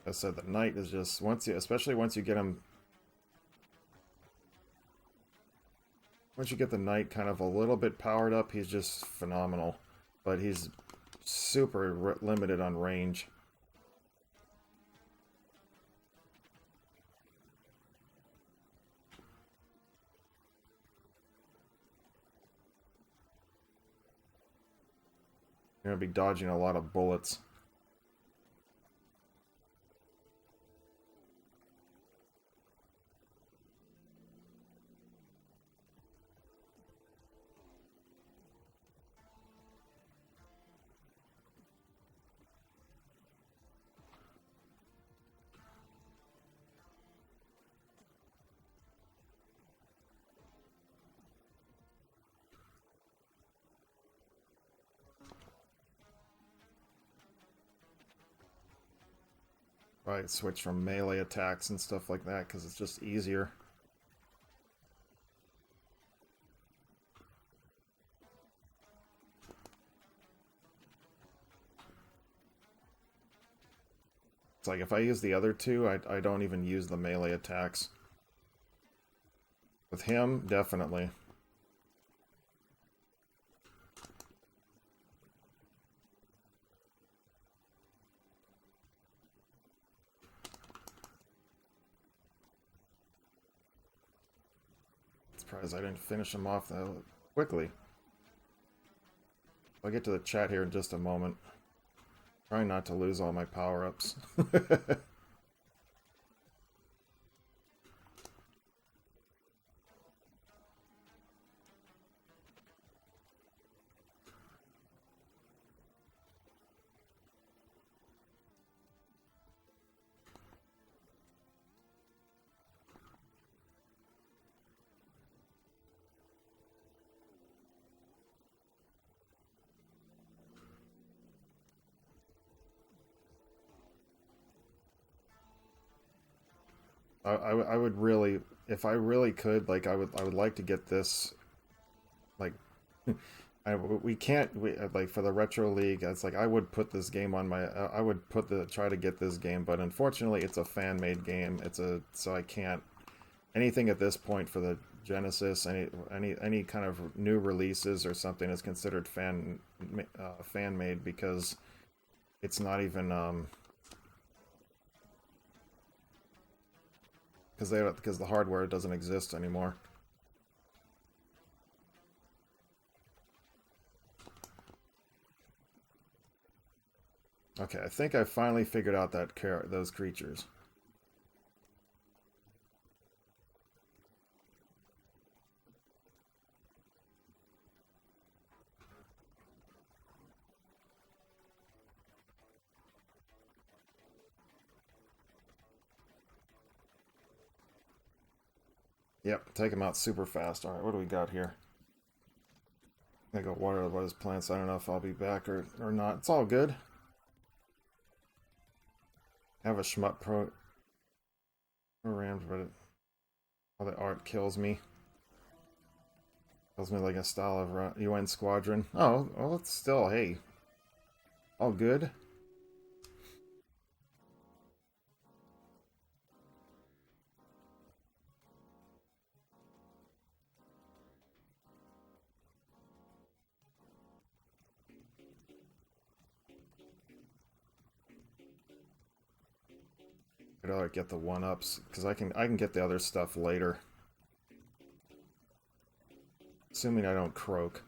I said the knight is just especially once you get him, once you get the knight kind of a little bit powered up, he's just phenomenal. But he's super limited on range. You're gonna be dodging a lot of bullets. Right, switch from melee attacks and stuff like that because it's just easier. It's like if I use the other two, I don't even use the melee attacks. With him, definitely. Surprised I didn't finish him off that quickly. I'll get to the chat here in just a moment. Trying not to lose all my power-ups. I would really, if I really could, like I would like to get this, like, we can't, like for the Retro League, it's like I would put this game on my, I would try to get this game, but unfortunately it's a fan-made game. So I can't, anything at this point for the Genesis, any kind of new releases or something is considered fan-made because it's not even, because the hardware doesn't exist anymore. Okay, I think I finally figured out those creatures. Yep, take them out super fast. Alright, what do we got here? I gotta go water those plants. I don't know if I'll be back or not. It's all good. I have a Shmup programmed, but all the art kills me. Kills me like a style of UN Squadron. Oh, well, it's still, hey. All good. I gotta get the 1-ups, because I can get the other stuff later. Assuming I don't croak.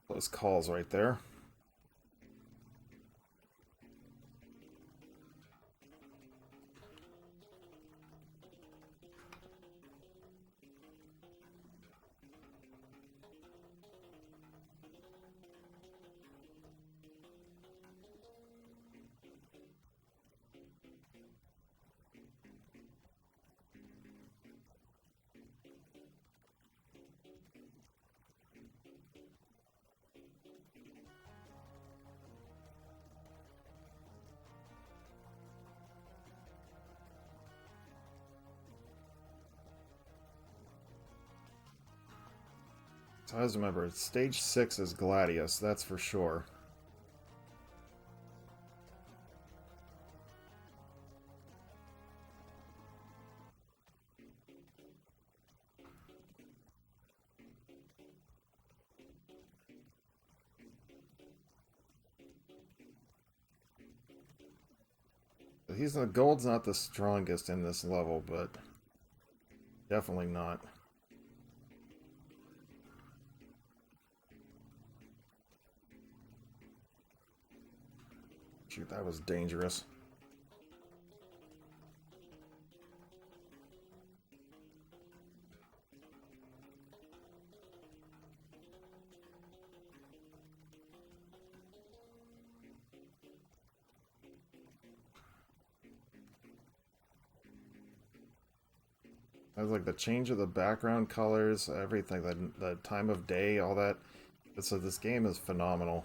Those calls right there. So I always remember, stage 6 is Gladius, that's for sure. The gold's not the strongest in this level, but definitely not. Shoot, that was dangerous. I was like, the change of the background colors, everything, the time of day, all that. So this game is phenomenal.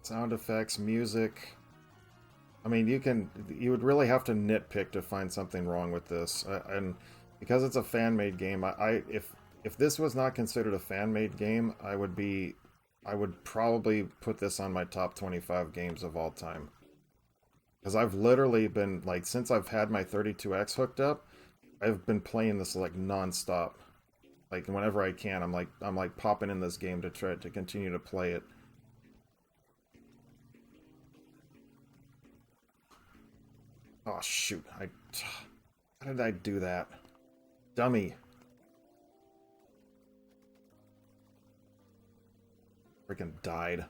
Sound effects, music. I mean, you would really have to nitpick to find something wrong with this. And because it's a fan-made game, if this was not considered a fan-made game, I would probably put this on my top 25 games of all time. Because I've literally been, like, since I've had my 32X hooked up, I've been playing this, like, non-stop. Like, whenever I can, I'm like popping in this game to try to continue to play it. Oh, shoot. How did I do that? Dummy. Freaking died.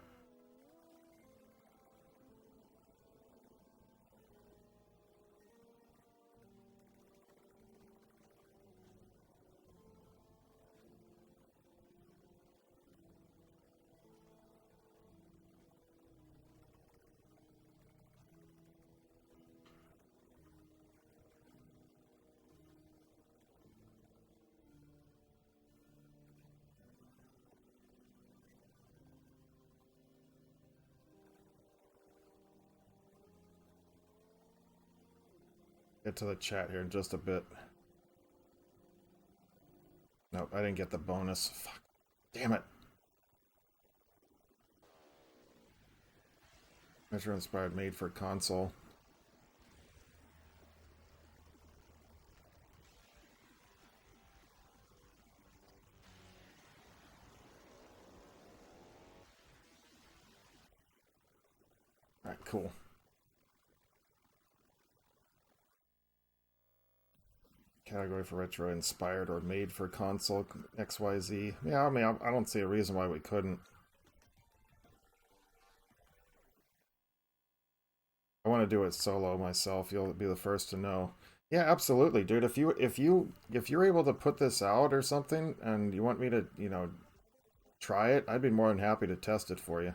Get to the chat here in just a bit. Nope, I didn't get the bonus. Fuck. Damn it. Metro Inspired made for console. cool. Category for retro inspired or made for console XYZ. Yeah, I mean, I don't see a reason why we couldn't. I want to do it solo myself. You'll be the first to know. Yeah, absolutely, dude. If you're able to put this out or something and you want me to, try it, I'd be more than happy to test it for you.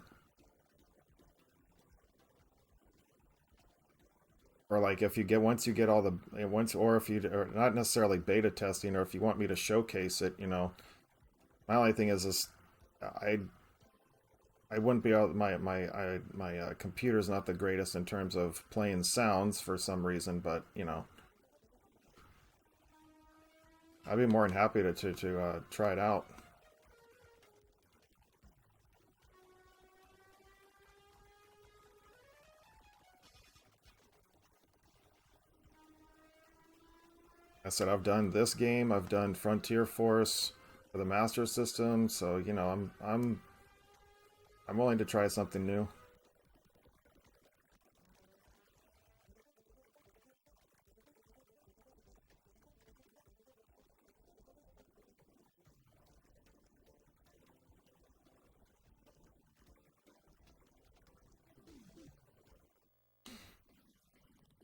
Or like if you get once you get all the once or if you or not necessarily beta testing or if you want me to showcase it, my only thing is this I I wouldn't be able my computer's not the greatest in terms of playing sounds for some reason, but I'd be more than happy to try it out. I said I've done this game, I've done Frontier Force for the Master System, so I'm willing to try something new.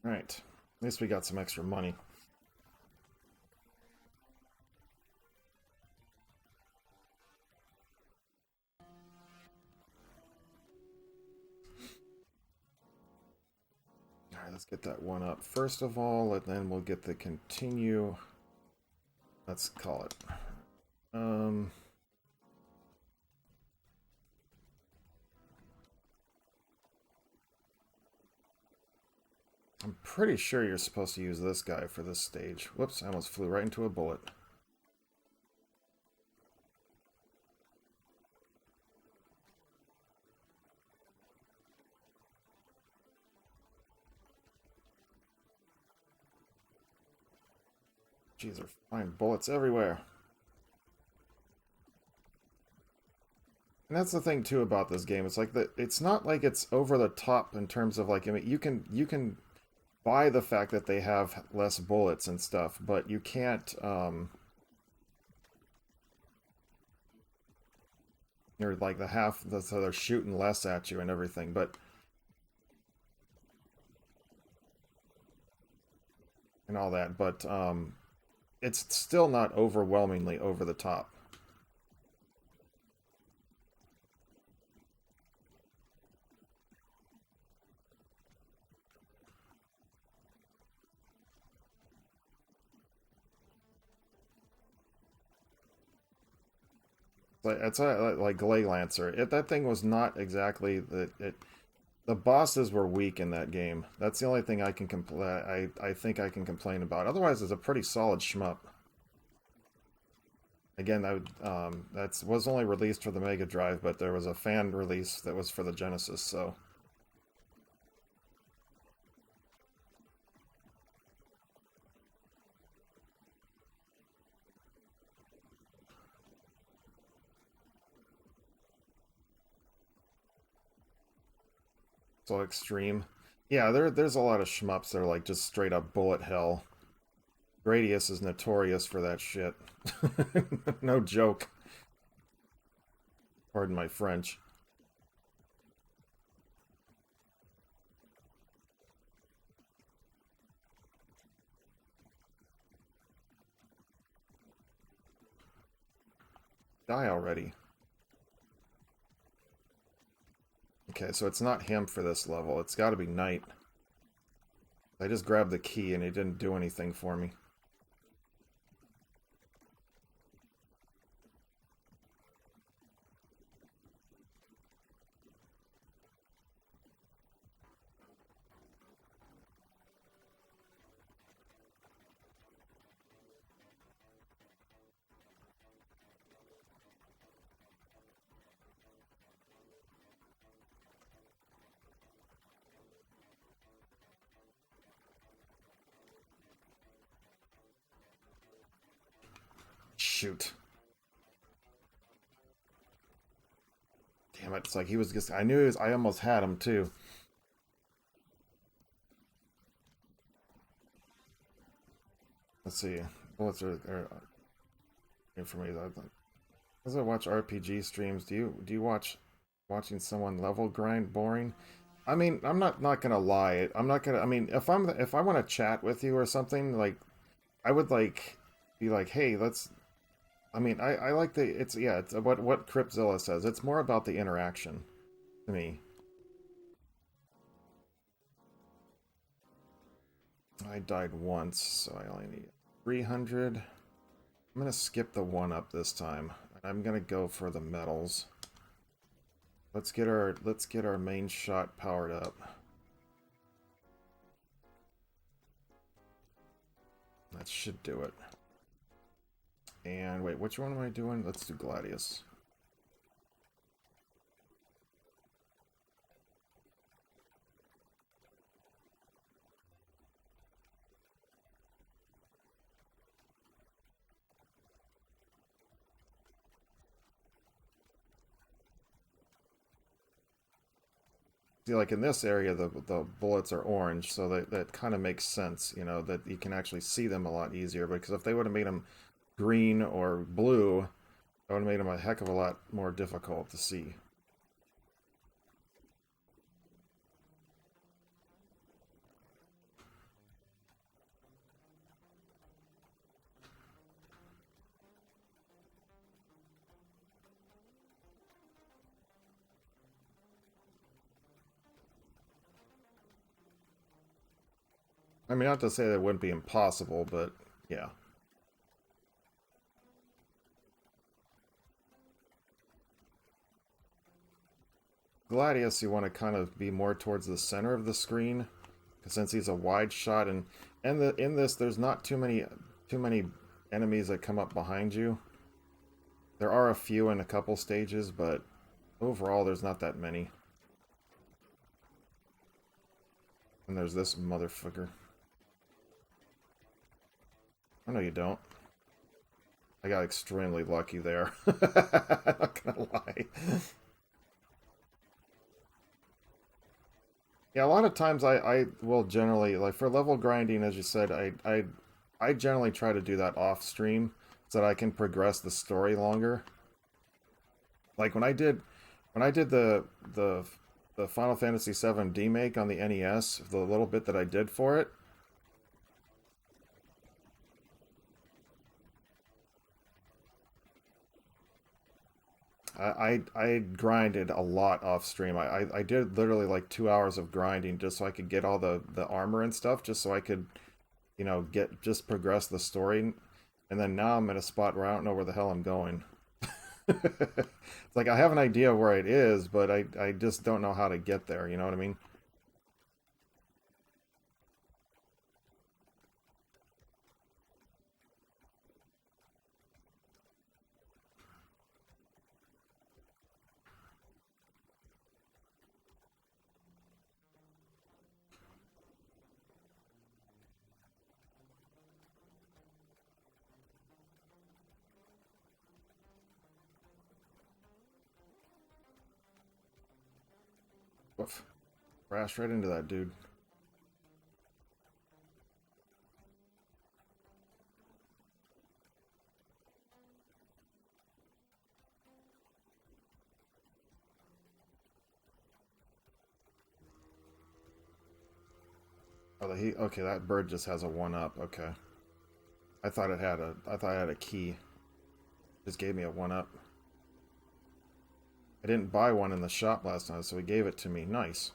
Alright, at least we got some extra money. Alright, let's get that one up first of all, and then we'll get the continue. Let's call it. I'm pretty sure you're supposed to use this guy for this stage. Whoops, I almost flew right into a bullet. Jeez, they're flying bullets everywhere. And that's the thing too about this game. It's like it's not like it's over the top in terms of like, I mean, you can buy the fact that they have less bullets and stuff, but you can't you're like so they're shooting less at you and everything, but and all that, but it's still not overwhelmingly over the top. It's like Glade Lancer. That thing was not exactly the bosses were weak in that game. That's the only thing I can I think I can complain about. Otherwise, it's a pretty solid shmup. Again, that was only released for the Mega Drive, but there was a fan release that was for the Genesis, so. So extreme. Yeah, there's a lot of shmups that are like just straight up bullet hell. Gradius is notorious for that shit. No joke. Pardon my French. Die already. Okay, so it's not him for this level. It's got to be Knight. I just grabbed the key and it didn't do anything for me. Shoot. Damn it, it's like he was just... I almost had him, too. Let's see. Bullets are for me. As I watch RPG streams, do you watching someone level grind boring? I mean, I'm not gonna lie. I'm not gonna. I mean, if I want to chat with you or something, like I would like be like, hey, let's. I mean, I like the it's yeah. It's what Cryptzilla says. It's more about the interaction to me. I died once, so I only need 300. I'm gonna skip the 1-up this time. I'm gonna go for the medals. Let's get our main shot powered up. That should do it. And wait, which one am I doing? Let's do Gladius. See, like in this area, the bullets are orange, so that kind of makes sense, you know, that you can actually see them a lot easier. Because if they would have made them green or blue, that would have made them a heck of a lot more difficult to see. I mean, not to say that it wouldn't be impossible, but yeah. Gladius, you want to kind of be more towards the center of the screen, since he's a wide shot, and in this there's not too many enemies that come up behind you. There are a few in a couple stages, but overall there's not that many. And there's this motherfucker. I know you don't. I got extremely lucky there. I'm not gonna lie. Yeah, a lot of times I will generally, like for level grinding, as you said, I generally try to do that off stream so that I can progress the story longer. Like when I did the Final Fantasy VII remake on the NES, the little bit that I did for it, I grinded a lot off stream. I did literally like 2 hours of grinding just so I could get all the armor and stuff, just so I could, you know, just progress the story. And then now I'm at a spot where I don't know where the hell I'm going. It's like I have an idea where it is, but I just don't know how to get there, you know what I mean? Oof. Crashed right into that dude. Oh, okay, that bird just has a 1-up. Okay. I thought it had a key. Just gave me a 1-up. I didn't buy one in the shop last night, so he gave it to me. Nice.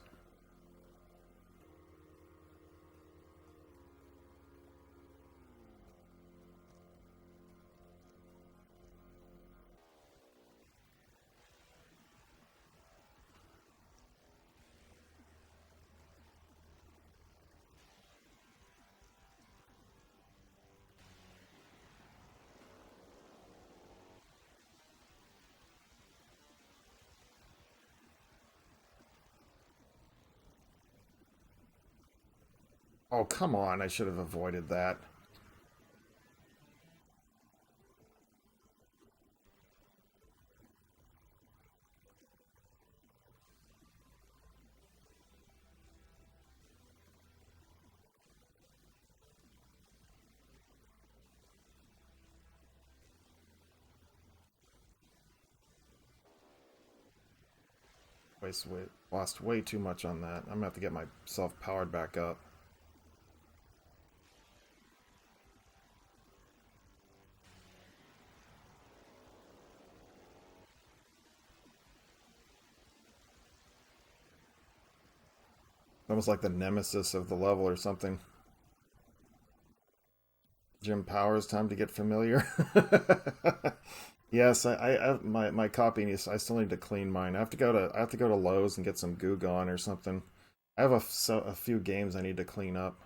Oh, come on. I should have avoided that. Lost way too much on that. I'm gonna have to get myself powered back up. Almost like the nemesis of the level or something. Jim Powers, time to get familiar. Yes, my copy needs. I still need to clean mine. I have to go to Lowe's and get some goo gone or something. I have a few games I need to clean up.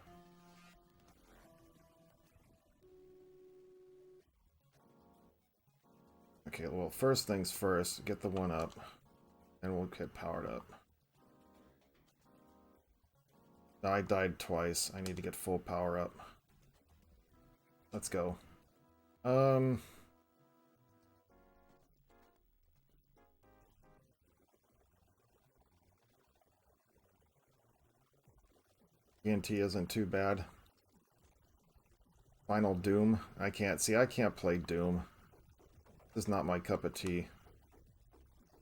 Okay, well, first things first, get the one up, and we'll get powered up. I died twice. I need to get full power up. Let's go. ENT isn't too bad. Final Doom. I can't play Doom. This is not my cup of tea.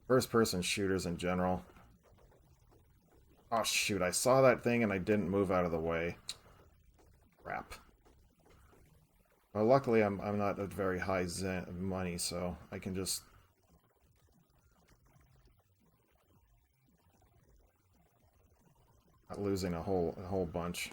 First-person shooters in general. Oh shoot, I saw that thing and I didn't move out of the way. Crap. Well, luckily I'm not at very high money, so I can just... Not losing a whole bunch.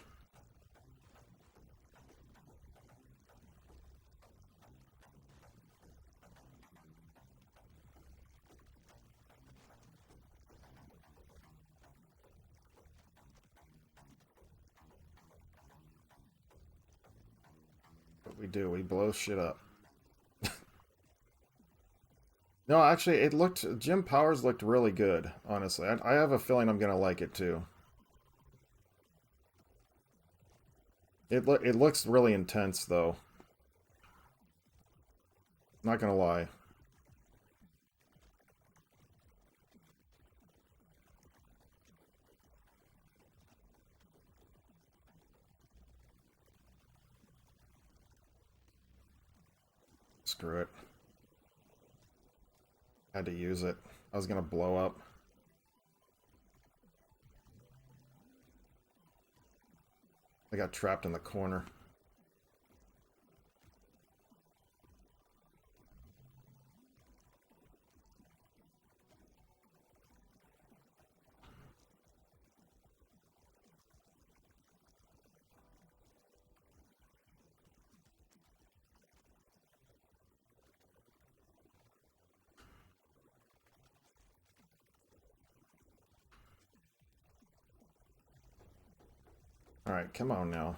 What we do, we blow shit up. No, actually, Jim Powers looked really good, honestly. I have a feeling I'm gonna like it too. It looks really intense, though. Not gonna lie. Screw it. Had to use it. I was gonna blow up. I got trapped in the corner. Alright, come on now.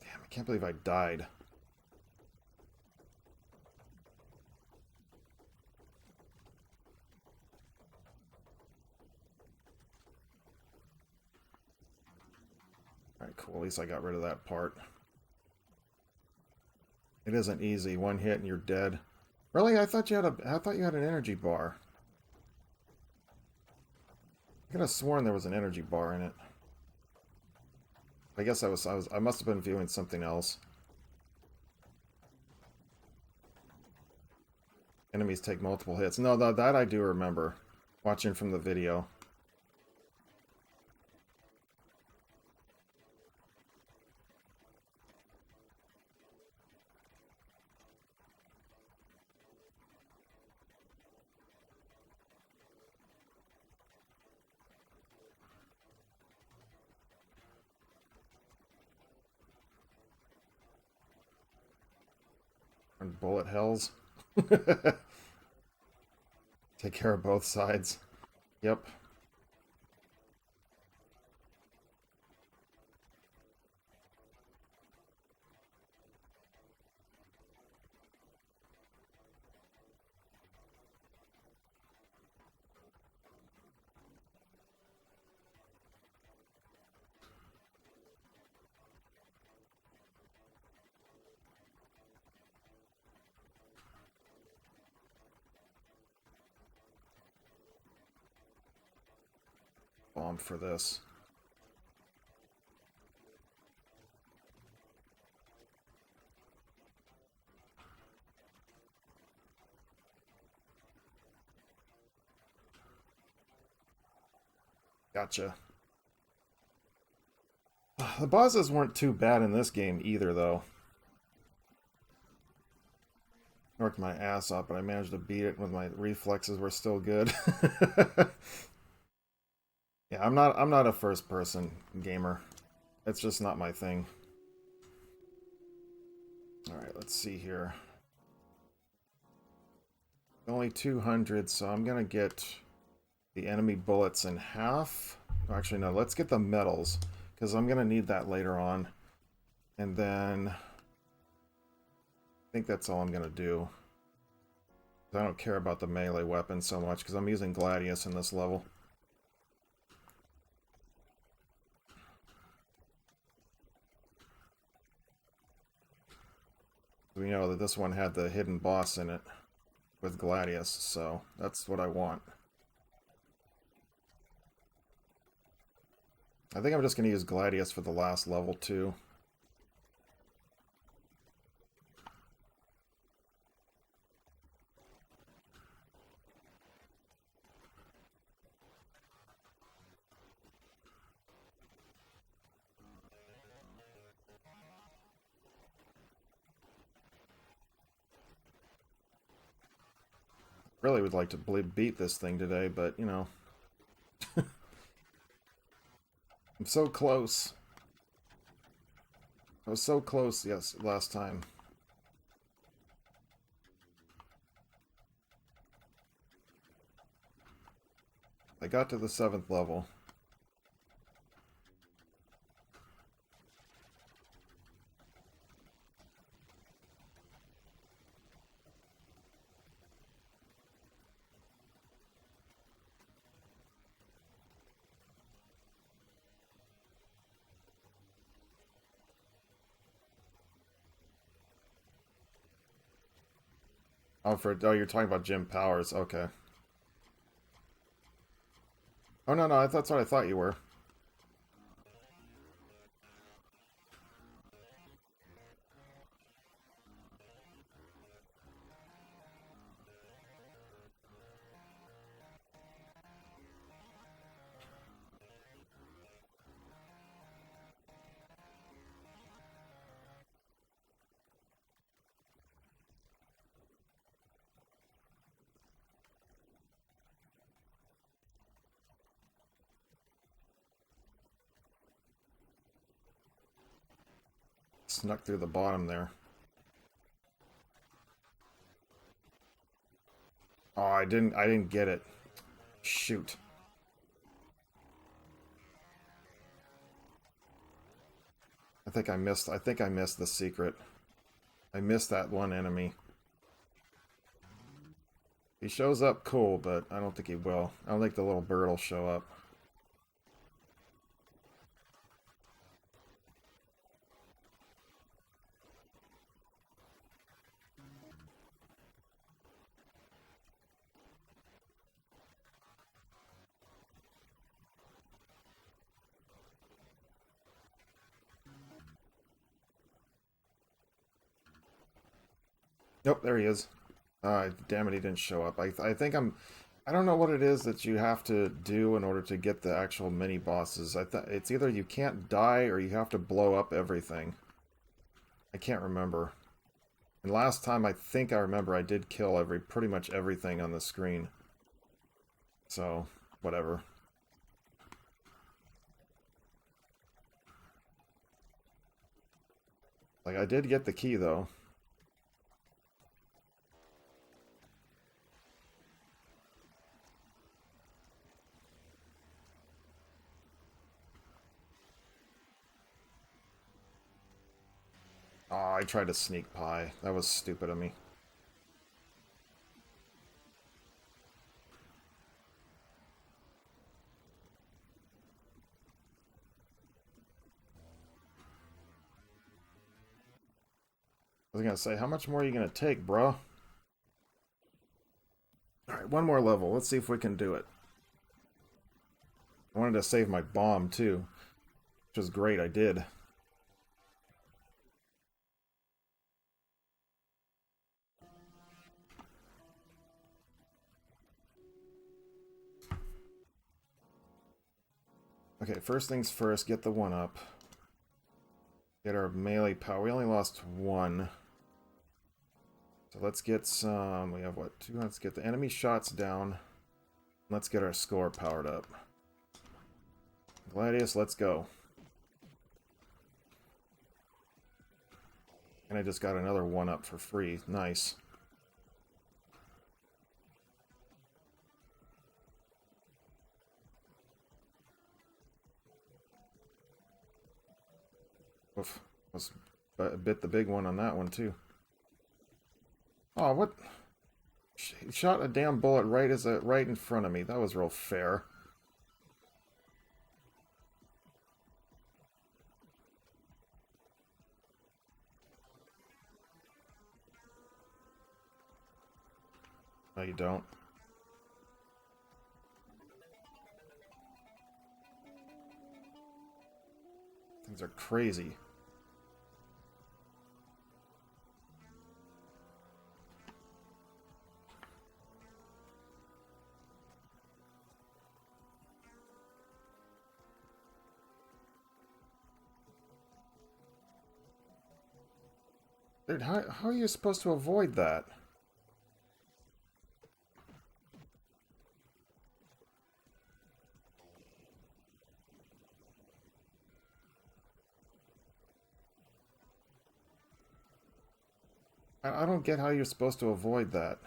Damn, I can't believe I died. Alright, cool. At least I got rid of that part. It isn't easy. One hit and you're dead. Really? I thought you had an energy bar. I could have sworn there was an energy bar in it. I guess I must have been viewing something else. Enemies take multiple hits. No, that I do remember. Watching from the video. And bullet hells. Take care of both sides. Yep. Bomb for this. Gotcha. The bosses weren't too bad in this game either, though. Worked my ass off, but I managed to beat it when my reflexes were still good. Yeah, I'm not a first-person gamer. It's just not my thing. Alright, let's see here. Only 200, so I'm gonna get the enemy bullets in half. Actually, no, let's get the medals, because I'm gonna need that later on. And then I think that's all I'm gonna do. I don't care about the melee weapon so much, because I'm using Gladius in this level. We know that this one had the hidden boss in it with Gladius, so that's what I want. I think I'm just going to use Gladius for the last level, too. Really would like to beat this thing today, but, you know. I'm so close. I was so close, yes, last time. I got to the 7th level. Oh, you're talking about Jim Powers. Okay. Oh, no, no, that's what I thought you were. Snuck through the bottom there. Oh, I didn't get it. Shoot. I think I missed the secret. I missed that one enemy. He shows up cool, but I don't think he will. I don't think the little bird will show up. Nope, there he is. Damn it, he didn't show up. I think I don't know what it is that you have to do in order to get the actual mini bosses. It's either you can't die or you have to blow up everything. I can't remember. And last time I think I remember I did kill pretty much everything on the screen. So, whatever. Like, I did get the key, though. Oh, I tried to sneak pie. That was stupid of me. I was gonna say, how much more are you gonna take, bro? Alright, one more level. Let's see if we can do it. I wanted to save my bomb, too. Which was great, I did. Okay, first things first, get the 1-up. Get our melee power. We only lost 1. So let's get some... We have what? 2? Let's get the enemy shots down. Let's get our score powered up. Gladius, let's go. And I just got another 1-up for free. Nice. Oof. Was a bit the big one on that one, too. Oh, what? He shot a damn bullet right in front of me. That was real fair. No, you don't. Things are crazy. Dude, how are you supposed to avoid that? I don't get how you're supposed to avoid that.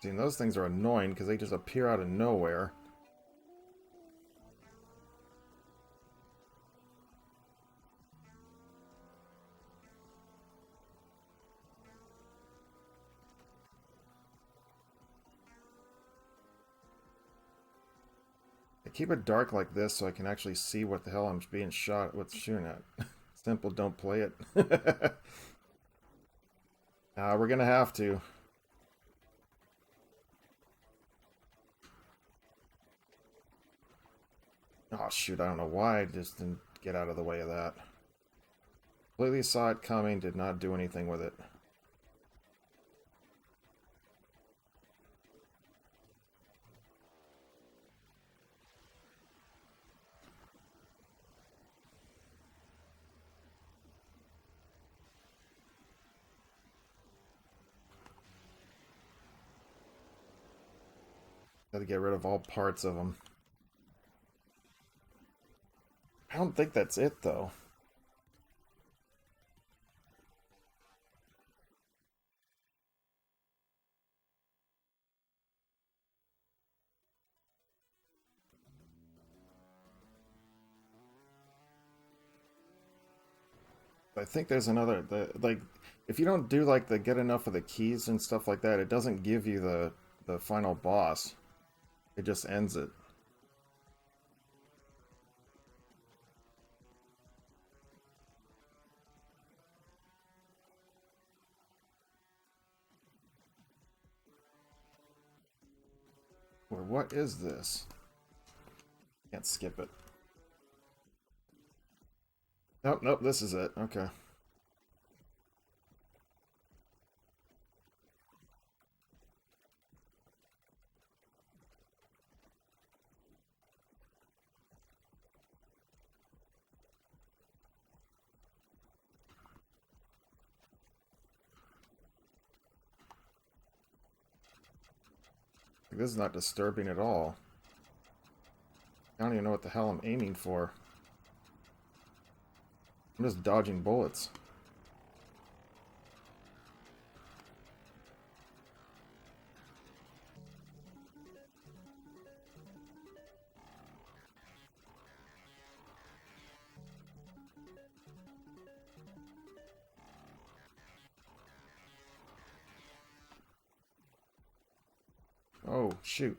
See, and those things are annoying because they just appear out of nowhere. I keep it dark like this so I can actually see what the hell I'm being shot, what's shooting at. Simple, don't play it. We're gonna have to. Oh shoot, I don't know why I just didn't get out of the way of that. Completely saw it coming, did not do anything with it. Got to get rid of all parts of them. I don't think that's it, though. I think there's another... like, if you don't do, like, the get enough of the keys and stuff like that, it doesn't give you the final boss. It just ends it. Or what is this? Can't skip it. Nope, nope, this is it. Okay. This is not disturbing at all. I don't even know what the hell I'm aiming for. I'm just dodging bullets. Oh, shoot.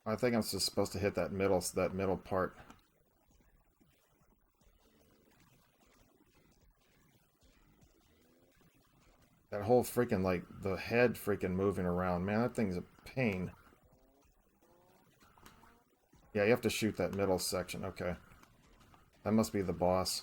I think I'm just supposed to hit that middle part. That whole freaking, like, the head freaking moving around. Man, that thing's a pain. Yeah, you have to shoot that middle section. Okay. That must be the boss.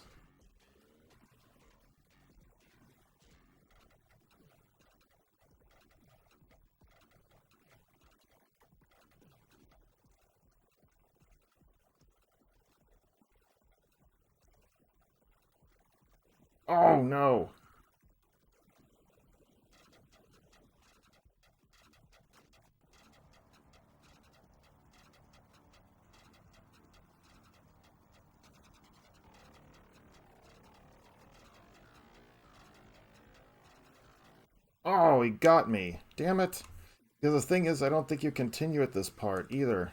Oh, no! Oh, he got me. Damn it. Because the thing is, I don't think you continue at this part either.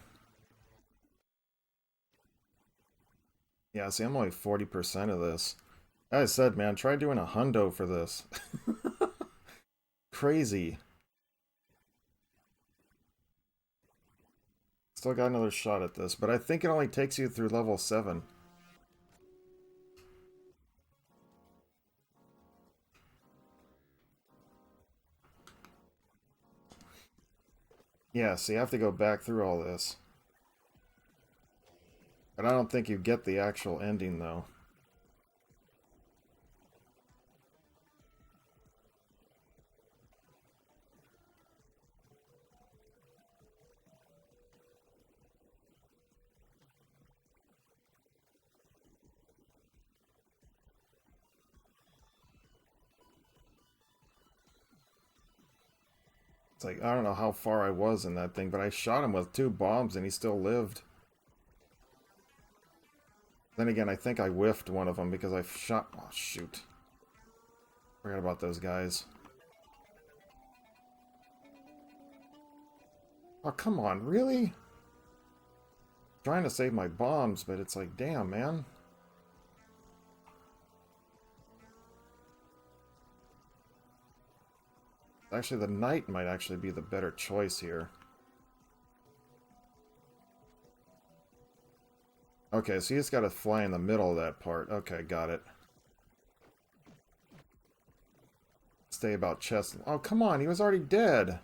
Yeah, see, I'm only 40% of this. As I said, man, try doing a hundo for this. Crazy. Still got another shot at this, but I think it only takes you through level 7. Yeah, so you have to go back through all this. But I don't think you get the actual ending, though. It's like, I don't know how far I was in that thing, but I shot him with 2 bombs and he still lived. Then again, I think I whiffed one of them because I shot... Oh, shoot. Forgot about those guys. Oh, come on, really? Trying to save my bombs, but it's like, damn, man. Actually, the knight might actually be the better choice here. Okay, so you just gotta fly in the middle of that part. Okay, got it. Stay about chest. Oh, come on, he was already dead.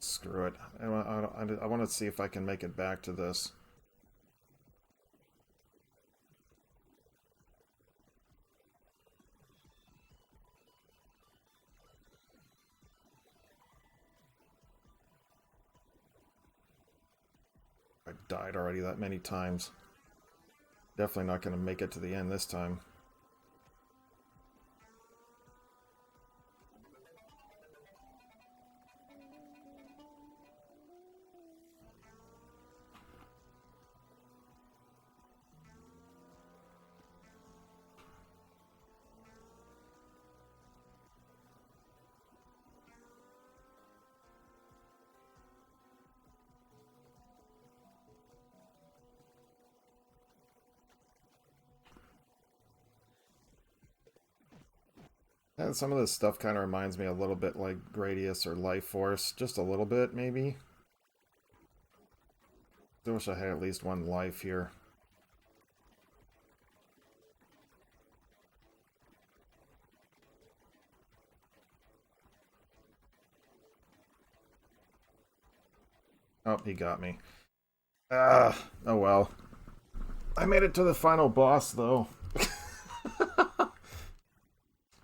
Screw it. I want to see if I can make it back to this. I died already that many times. Definitely not going to make it to the end this time. And some of this stuff kind of reminds me a little bit like Gradius or Life Force. Just a little bit, maybe. I wish I had at least one life here. Oh, he got me. Ah, oh well. I made it to the final boss, though.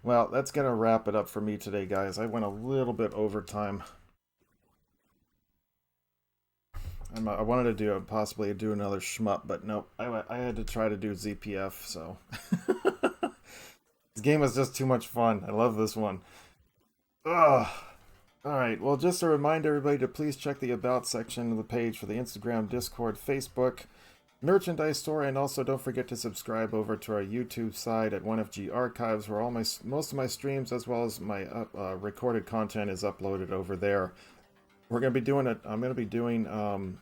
Well, that's going to wrap it up for me today, guys. I went a little bit over time. I wanted to possibly do another shmup, but nope. I had to try to do ZPF, so... This game was just too much fun. I love this one. Ugh. Alright, well, just to remind everybody to please check the About section of the page for the Instagram, Discord, Facebook, merchandise store, and also don't forget to subscribe over to our YouTube side at 1FG Archives, where most of my streams as well as my recorded content is uploaded over there. We're going to be doing I'm going to be doing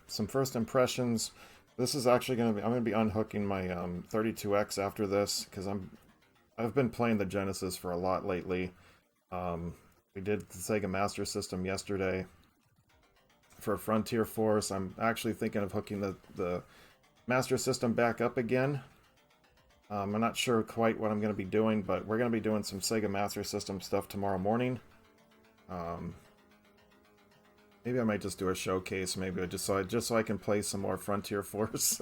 some first impressions. This is actually going to be, I'm going to be unhooking my 32X after this, because I'm I've been playing the Genesis for a lot lately. We did the Sega Master System yesterday for Frontier Force. I'm actually thinking of hooking the Master System back up again. I'm not sure quite what I'm going to be doing, but we're going to be doing some Sega Master System stuff tomorrow morning. Maybe I might just do a showcase, maybe just so I can play some more Frontier Force.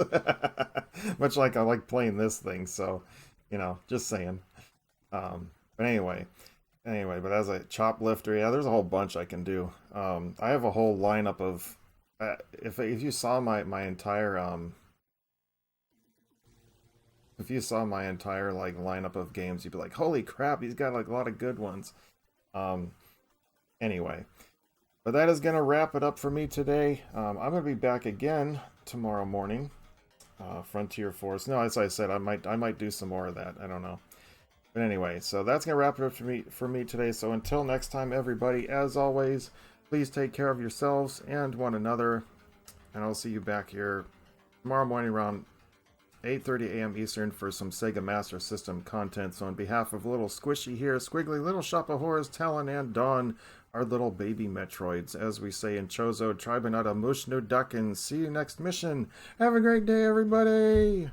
Much like I like playing this thing, so, you know, just saying. But anyway, but as a chop lifter, yeah, there's a whole bunch I can do. I have a whole lineup of, if you saw my entire, if you saw my entire, like, lineup of games, you'd be like, holy crap, he's got, like, a lot of good ones. Anyway. But that is going to wrap it up for me today. I'm going to be back again tomorrow morning. Frontier Force. No, as I said, I might do some more of that. I don't know. But anyway, so that's going to wrap it up for me today. So until next time, everybody, as always, please take care of yourselves and one another. And I'll see you back here tomorrow morning around 8:30 a.m. Eastern for some Sega Master System content. So on behalf of Little Squishy here, Squiggly, Little Shop of Horrors, Talon, and Dawn, our little baby Metroids, as we say in Chozo, Tribanata Mushnu Duck, and see you next mission. Have a great day, everybody!